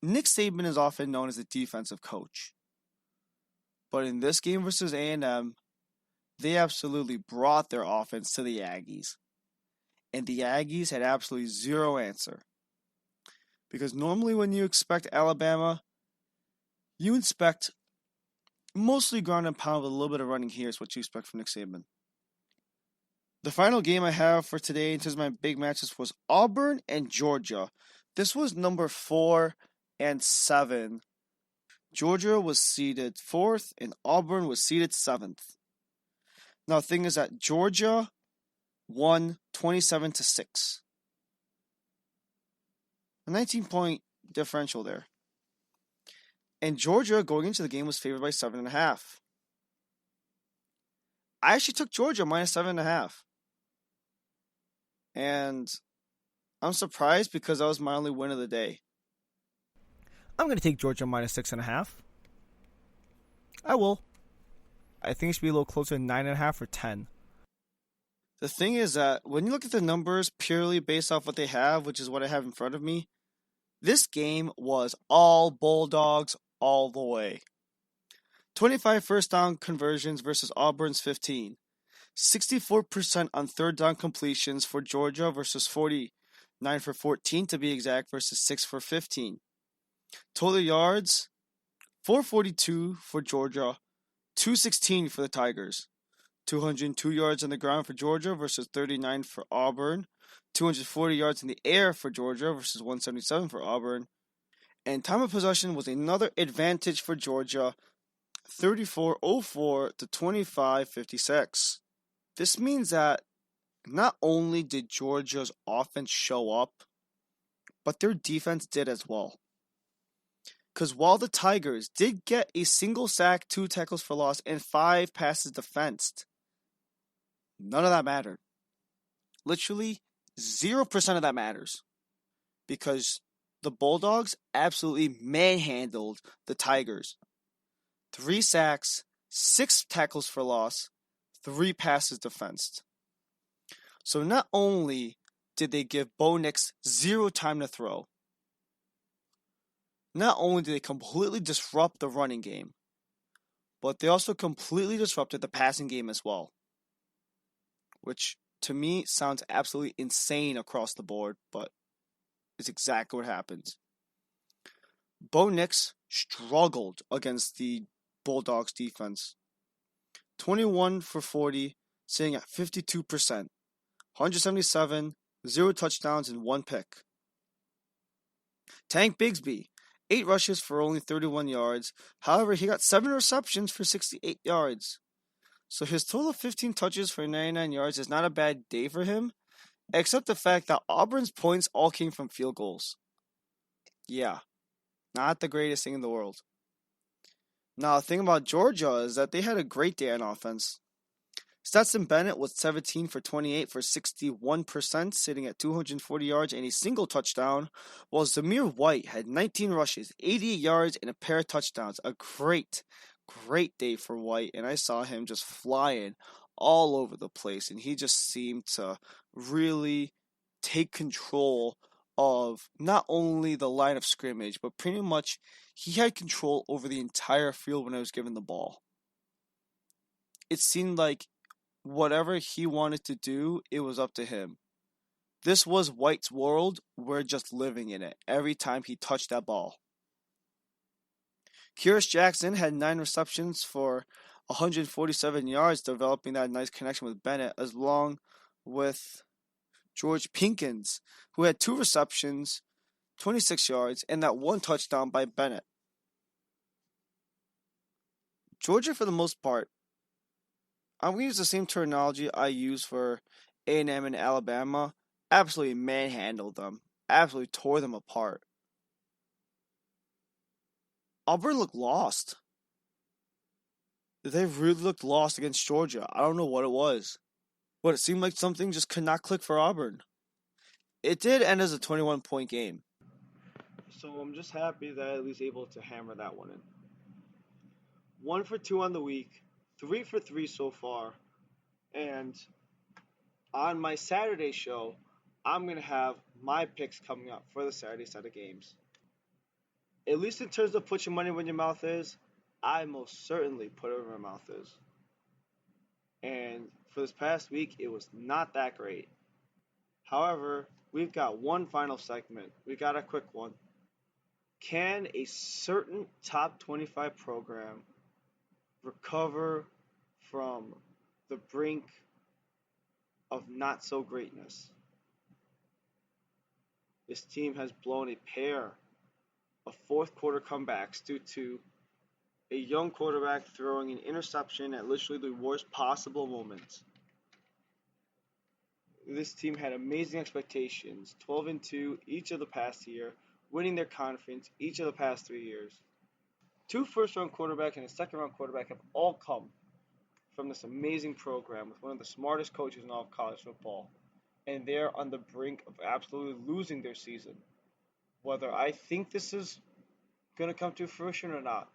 Nick Saban is often known as a defensive coach. But in this game versus A&M, they absolutely brought their offense to the Aggies. And the Aggies had absolutely zero answer. Because normally when you expect Alabama, you expect mostly ground and pound with a little bit of running here is what you expect from Nick Saban. The final game I have for today in terms of my big matches was Auburn and Georgia. This was number 4 and 7. Georgia was seeded 4th and Auburn was seeded 7th. Now the thing is that Georgia won 27-6. A 19-point differential there. And Georgia going into the game was favored by 7.5. I actually took Georgia minus 7.5. And I'm surprised because that was my only win of the day. I'm going to take Georgia minus 6.5. I will. I think it should be a little closer to 9.5 or 10. The thing is that when you look at the numbers purely based off what they have, which is what I have in front of me, this game was all Bulldogs all the way. 25 first down conversions versus Auburn's 15. 64% on third down completions for Georgia versus 49 for 14 to be exact versus 6 for 15. Total yards, 442 for Georgia, 216 for the Tigers. 202 yards on the ground for Georgia versus 39 for Auburn. 240 yards in the air for Georgia versus 177 for Auburn. And time of possession was another advantage for Georgia, 34-04 to 25-56. This means that not only did Georgia's offense show up, but their defense did as well. Because while the Tigers did get a single sack, 2 tackles for loss, and 5 passes defensed, none of that mattered. Literally, 0% of that matters. Because the Bulldogs absolutely manhandled the Tigers. 3 sacks, 6 tackles for loss, 3 passes defensed. So not only did they give Bo Nix 0 time to throw, not only did they completely disrupt the running game, but they also completely disrupted the passing game as well. Which, to me, sounds absolutely insane across the board, but it's exactly what happens. Bo Nix struggled against the Bulldogs defense. 21 for 40, sitting at 52%. 177, 0 touchdowns, and 1 pick. Tank Bigsby, 8 rushes for only 31 yards. However, he got 7 receptions for 68 yards. So his total of 15 touches for 99 yards is not a bad day for him, except the fact that Auburn's points all came from field goals. Yeah, not the greatest thing in the world. Now, the thing about Georgia is that they had a great day on offense. Stetson Bennett was 17 for 28 for 61%, sitting at 240 yards and a single touchdown, while Zamir White had 19 rushes, 88 yards, and a pair of touchdowns. A great day for White, and I saw him just flying all over the place, and he just seemed to really take control of not only the line of scrimmage, but pretty much he had control over the entire field when I was given the ball. It seemed like whatever he wanted to do, it was up to him. This was White's world. We're just living in it every time he touched that ball. Kyrus Jackson had 9 receptions for 147 yards, developing that nice connection with Bennett, as long with George Pinkins, who had 2 receptions, 26 yards, and that 1 touchdown by Bennett. Georgia, for the most part, I'm going to use the same terminology I use for A&M and Alabama. Absolutely manhandled them. Absolutely tore them apart. Auburn looked lost. They really looked lost against Georgia. I don't know what it was. But it seemed like something just could not click for Auburn. It did end as a 21-point game. So I'm just happy that I at least able to hammer that one in. 1 for 2 on the week, 3 for 3 so far, and on my Saturday show, I'm going to have my picks coming up for the Saturday set of games. At least in terms of put your money where your mouth is, I most certainly put it where my mouth is. And for this past week, it was not that great. However, we've got one final segment. We got a quick one. Can a certain top 25 program recover from the brink of not so greatness? This team has blown a pair of fourth quarter comebacks due to a young quarterback throwing an interception at literally the worst possible moments. This team had amazing expectations, 12-2 each of the past year, winning their conference each of the past 3 years. 2 first-round quarterbacks and a second-round quarterback have all come from this amazing program with one of the smartest coaches in all of college football, and they're on the brink of absolutely losing their season. Whether I think this is going to come to fruition or not,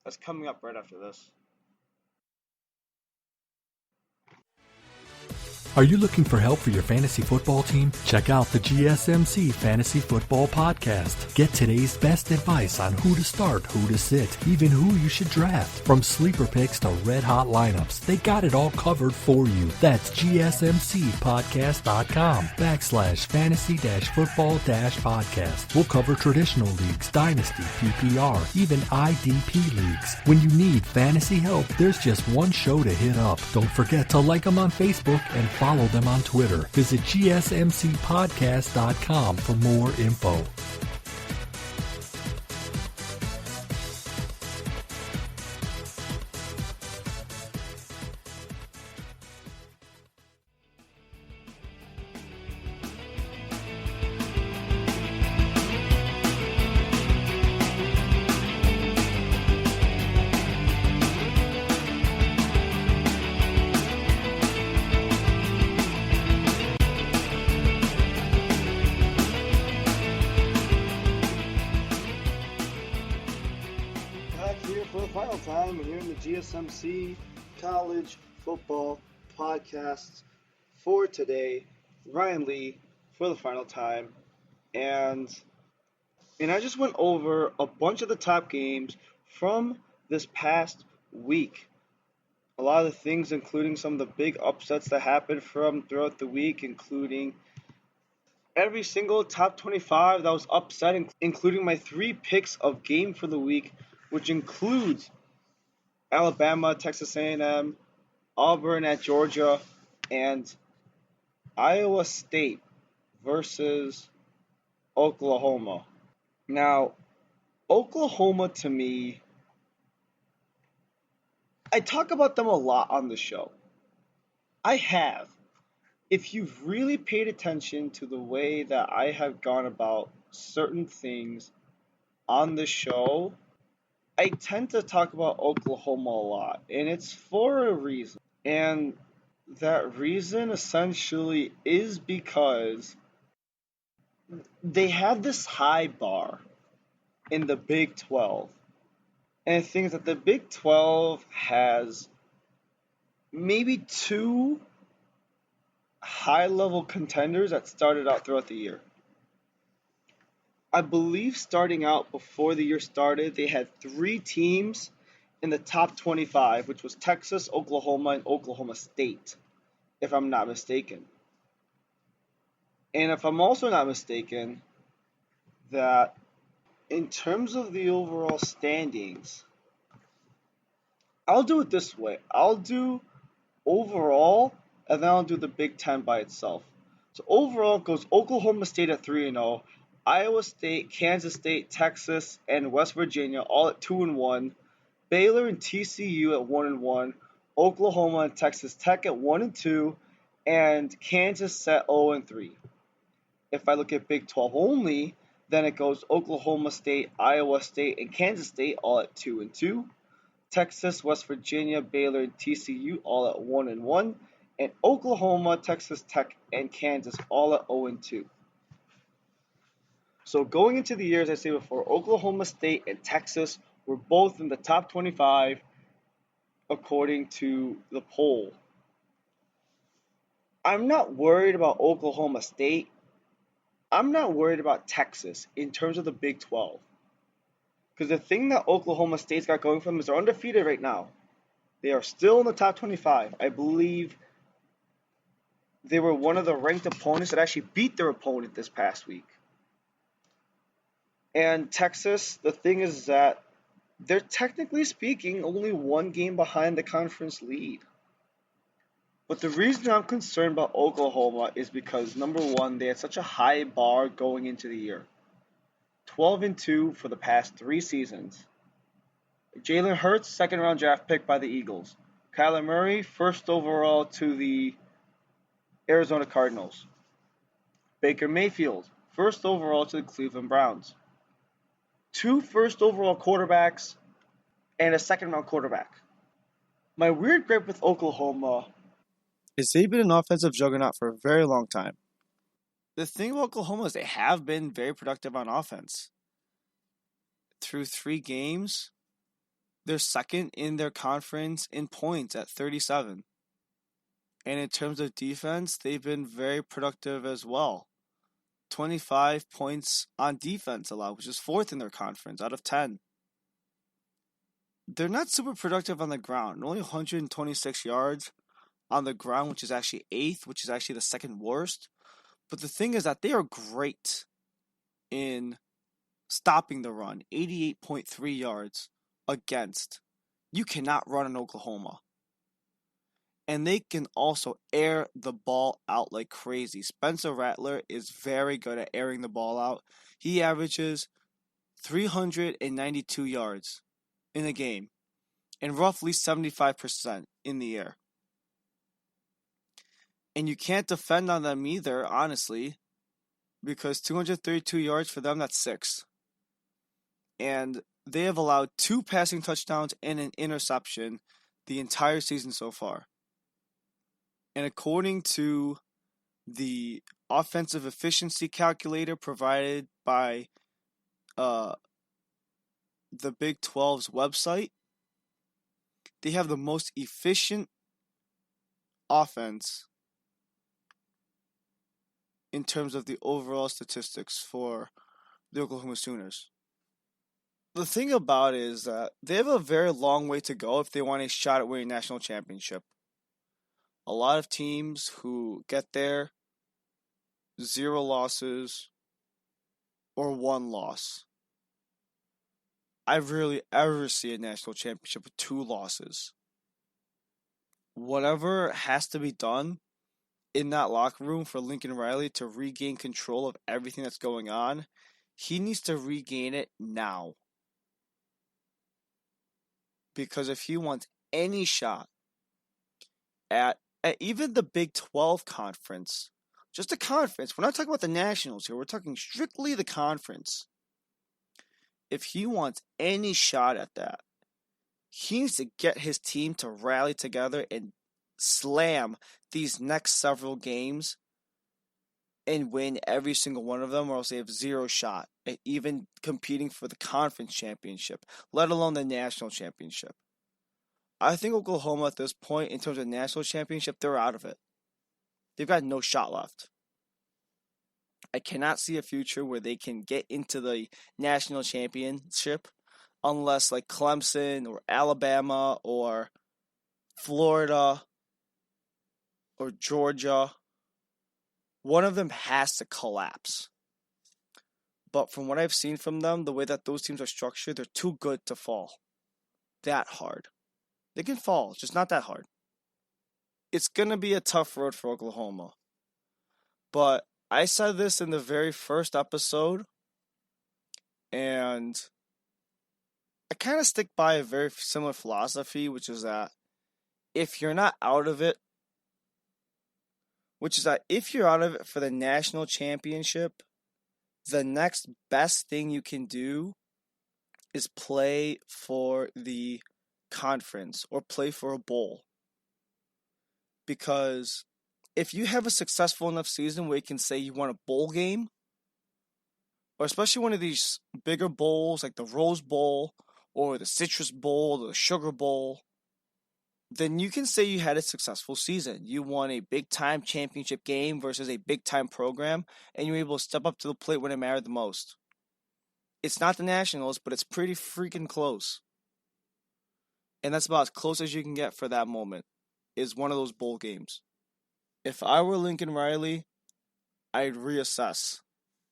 that's coming up right after this. Are you looking for help for your fantasy football team? Check out the GSMC Fantasy Football Podcast. Get today's best advice on who to start, who to sit, even who you should draft. From sleeper picks to red hot lineups, they got it all covered for you. That's gsmcpodcast.com/fantasy-football-podcast. We'll cover traditional leagues, dynasty, PPR, even IDP leagues. When you need fantasy help, there's just one show to hit up. Don't forget to like them on Facebook and follow them on Twitter. Visit gsmcpodcast.com for more info. GSMC College Football Podcasts for today. Ryan Lee for the final time, and I just went over a bunch of the top games from this past week. A lot of the things, including some of the big upsets that happened from throughout the week, including every single top 25 that was upset, including my 3 picks of game for the week, which includes Alabama, Texas A&M, Auburn at Georgia, and Iowa State versus Oklahoma. Now, Oklahoma to me, I talk about them a lot on the show. I have. If you've really paid attention to the way that I have gone about certain things on the show, I tend to talk about Oklahoma a lot, and it's for a reason. And that reason essentially is because they had this high bar in the Big 12. And I think that the Big 12 has maybe 2 high-level contenders that started out throughout the year. I believe starting out before the year started, they had 3 teams in the top 25, which was Texas, Oklahoma, and Oklahoma State, if I'm not mistaken. And if I'm also not mistaken, that in terms of the overall standings, I'll do it this way. I'll do overall, and then I'll do the Big Ten by itself. So overall, it goes Oklahoma State at 3-0, Iowa State, Kansas State, Texas, and West Virginia all at 2-1. Baylor and TCU at 1-1. Oklahoma and Texas Tech at 1-2, and Kansas at 0-3. If I look at Big 12 only, then it goes Oklahoma State, Iowa State, and Kansas State all at 2-2. Texas, West Virginia, Baylor, and TCU all at 1-1, and Oklahoma, Texas Tech, and Kansas all at 0-2. So going into the year, as I said before, Oklahoma State and Texas were both in the top 25 according to the poll. I'm not worried about Oklahoma State. I'm not worried about Texas in terms of the Big 12. Because the thing that Oklahoma State's got going for them is they're undefeated right now. They are still in the top 25. I believe they were one of the ranked opponents that actually beat their opponent this past week. And Texas, the thing is that they're technically speaking only one game behind the conference lead. But the reason I'm concerned about Oklahoma is because, number one, they had such a high bar going into the year. 12-2 for the past 3 seasons. Jalen Hurts, second-round draft pick by the Eagles. Kyler Murray, first overall to the Arizona Cardinals. Baker Mayfield, first overall to the Cleveland Browns. 2 first overall quarterbacks and a second-round quarterback. My weird gripe with Oklahoma is they've been an offensive juggernaut for a very long time. The thing about Oklahoma is they have been very productive on offense. Through 3 games, they're second in their conference in points at 37. And in terms of defense, they've been very productive as well. 25 points on defense allowed, which is 4th in their conference out of 10. They're not super productive on the ground. Only 126 yards on the ground, which is actually 8th, which is actually the second worst. But the thing is that they are great in stopping the run. 88.3 yards against. You cannot run in Oklahoma. And they can also air the ball out like crazy. Spencer Rattler is very good at airing the ball out. He averages 392 yards in a game and roughly 75% in the air. And you can't defend on them either, honestly, because 232 yards for them, that's 6. And they have allowed 2 passing touchdowns and an interception the entire season so far. And according to the offensive efficiency calculator provided by the Big 12's website, they have the most efficient offense in terms of the overall statistics for the Oklahoma Sooners. The thing about it is that they have a very long way to go if they want a shot at winning a national championship. A lot of teams who get there, 0 losses or 1 loss. I rarely ever see a national championship with 2 losses. Whatever has to be done in that locker room for Lincoln Riley to regain control of everything that's going on, he needs to regain it now. Because if he wants any shot at even the Big 12 conference, just a conference, we're not talking about the Nationals here, we're talking strictly the conference. If he wants any shot at that, he needs to get his team to rally together and slam these next several games and win every single one of them, or else they have 0 shot at even competing for the conference championship, let alone the national championship. I think Oklahoma at this point, in terms of national championship, they're out of it. They've got no shot left. I cannot see a future where they can get into the national championship unless like Clemson or Alabama or Florida or Georgia, one of them has to collapse. But from what I've seen from them, the way that those teams are structured, they're too good to fall that hard. They can fall, just not that hard. It's going to be a tough road for Oklahoma. But I said this in the very first episode, and I kind of stick by a very similar philosophy, which is that if you're not out of it, which is that if you're out of it for the national championship, the next best thing you can do is play for the conference or play for a bowl. Because if you have a successful enough season where you can say you won a bowl game, or especially one of these bigger bowls like the Rose Bowl or the Citrus Bowl or the Sugar Bowl, then you can say you had a successful season. You won a big-time championship game versus a big-time program, and you were able to step up to the plate when it mattered the most. It's not the Nationals, but it's pretty freaking close. And that's about as close as you can get for that moment, is one of those bowl games. If I were Lincoln Riley, I'd reassess.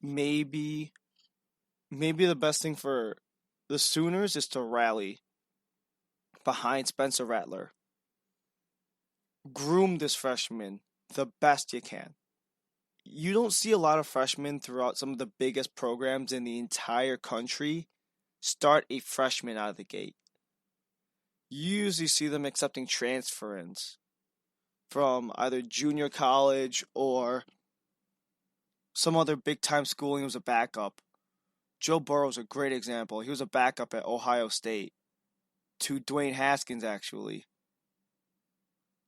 Maybe the best thing for the Sooners is to rally behind Spencer Rattler. Groom this freshman the best you can. You don't see a lot of freshmen throughout some of the biggest programs in the entire country start a freshman out of the gate. You usually see them accepting transfer-ins from either junior college or some other big-time school, and he was a backup. Joe Burrow's a great example. He was a backup at Ohio State to Dwayne Haskins, actually.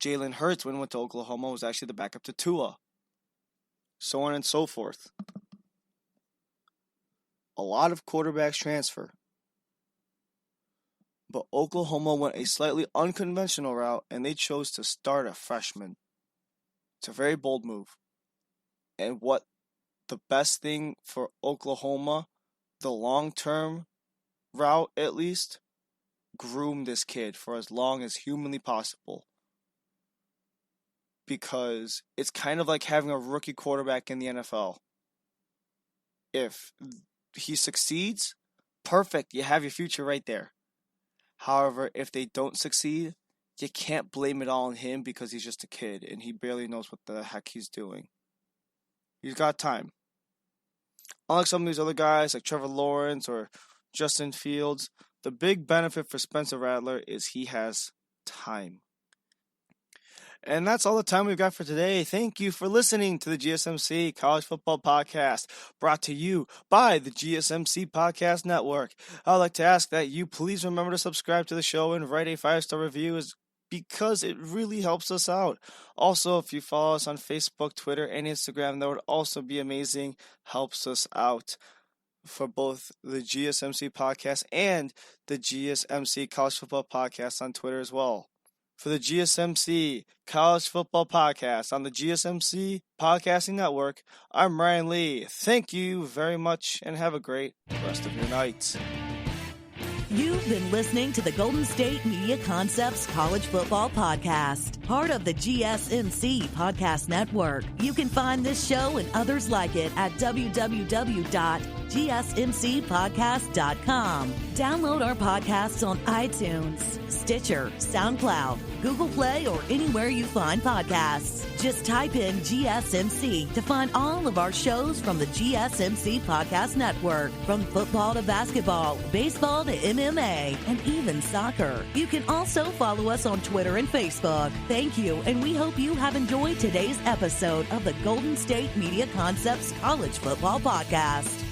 Jalen Hurts, when he went to Oklahoma, was actually the backup to Tua. So on and so forth. A lot of quarterbacks transfer. But Oklahoma went a slightly unconventional route, and they chose to start a freshman. It's a very bold move. And what the best thing for Oklahoma, the long-term route at least, groom this kid for as long as humanly possible. Because it's kind of like having a rookie quarterback in the NFL. If he succeeds, perfect, you have your future right there. However, if they don't succeed, you can't blame it all on him because he's just a kid and he barely knows what the heck he's doing. He's got time. Unlike some of these other guys like Trevor Lawrence or Justin Fields, the big benefit for Spencer Rattler is he has time. And that's all the time we've got for today. Thank you for listening to the GSMC College Football Podcast, brought to you by the GSMC Podcast Network. I'd like to ask that you please remember to subscribe to the show and write a 5-star review, because it really helps us out. Also, if you follow us on Facebook, Twitter, and Instagram, that would also be amazing. Helps us out for both the GSMC Podcast and the GSMC College Football Podcast on Twitter as well. For the GSMC College Football Podcast on the GSMC Podcasting Network, I'm Ryan Lee. Thank you very much and have a great rest of your night. You've been listening to the Golden State Media Concepts College Football Podcast, part of the GSMC Podcast Network. You can find this show and others like it at www.gsmcpodcast.com. Download our podcasts on iTunes, Stitcher, SoundCloud, Google Play, or anywhere you find podcasts. Just type in GSMC to find all of our shows from the GSMC Podcast Network. From football to basketball, baseball to MMA, and even soccer. You can also follow us on Twitter and Facebook. Thank you, and we hope you have enjoyed today's episode of the Golden State Media Concepts College Football Podcast.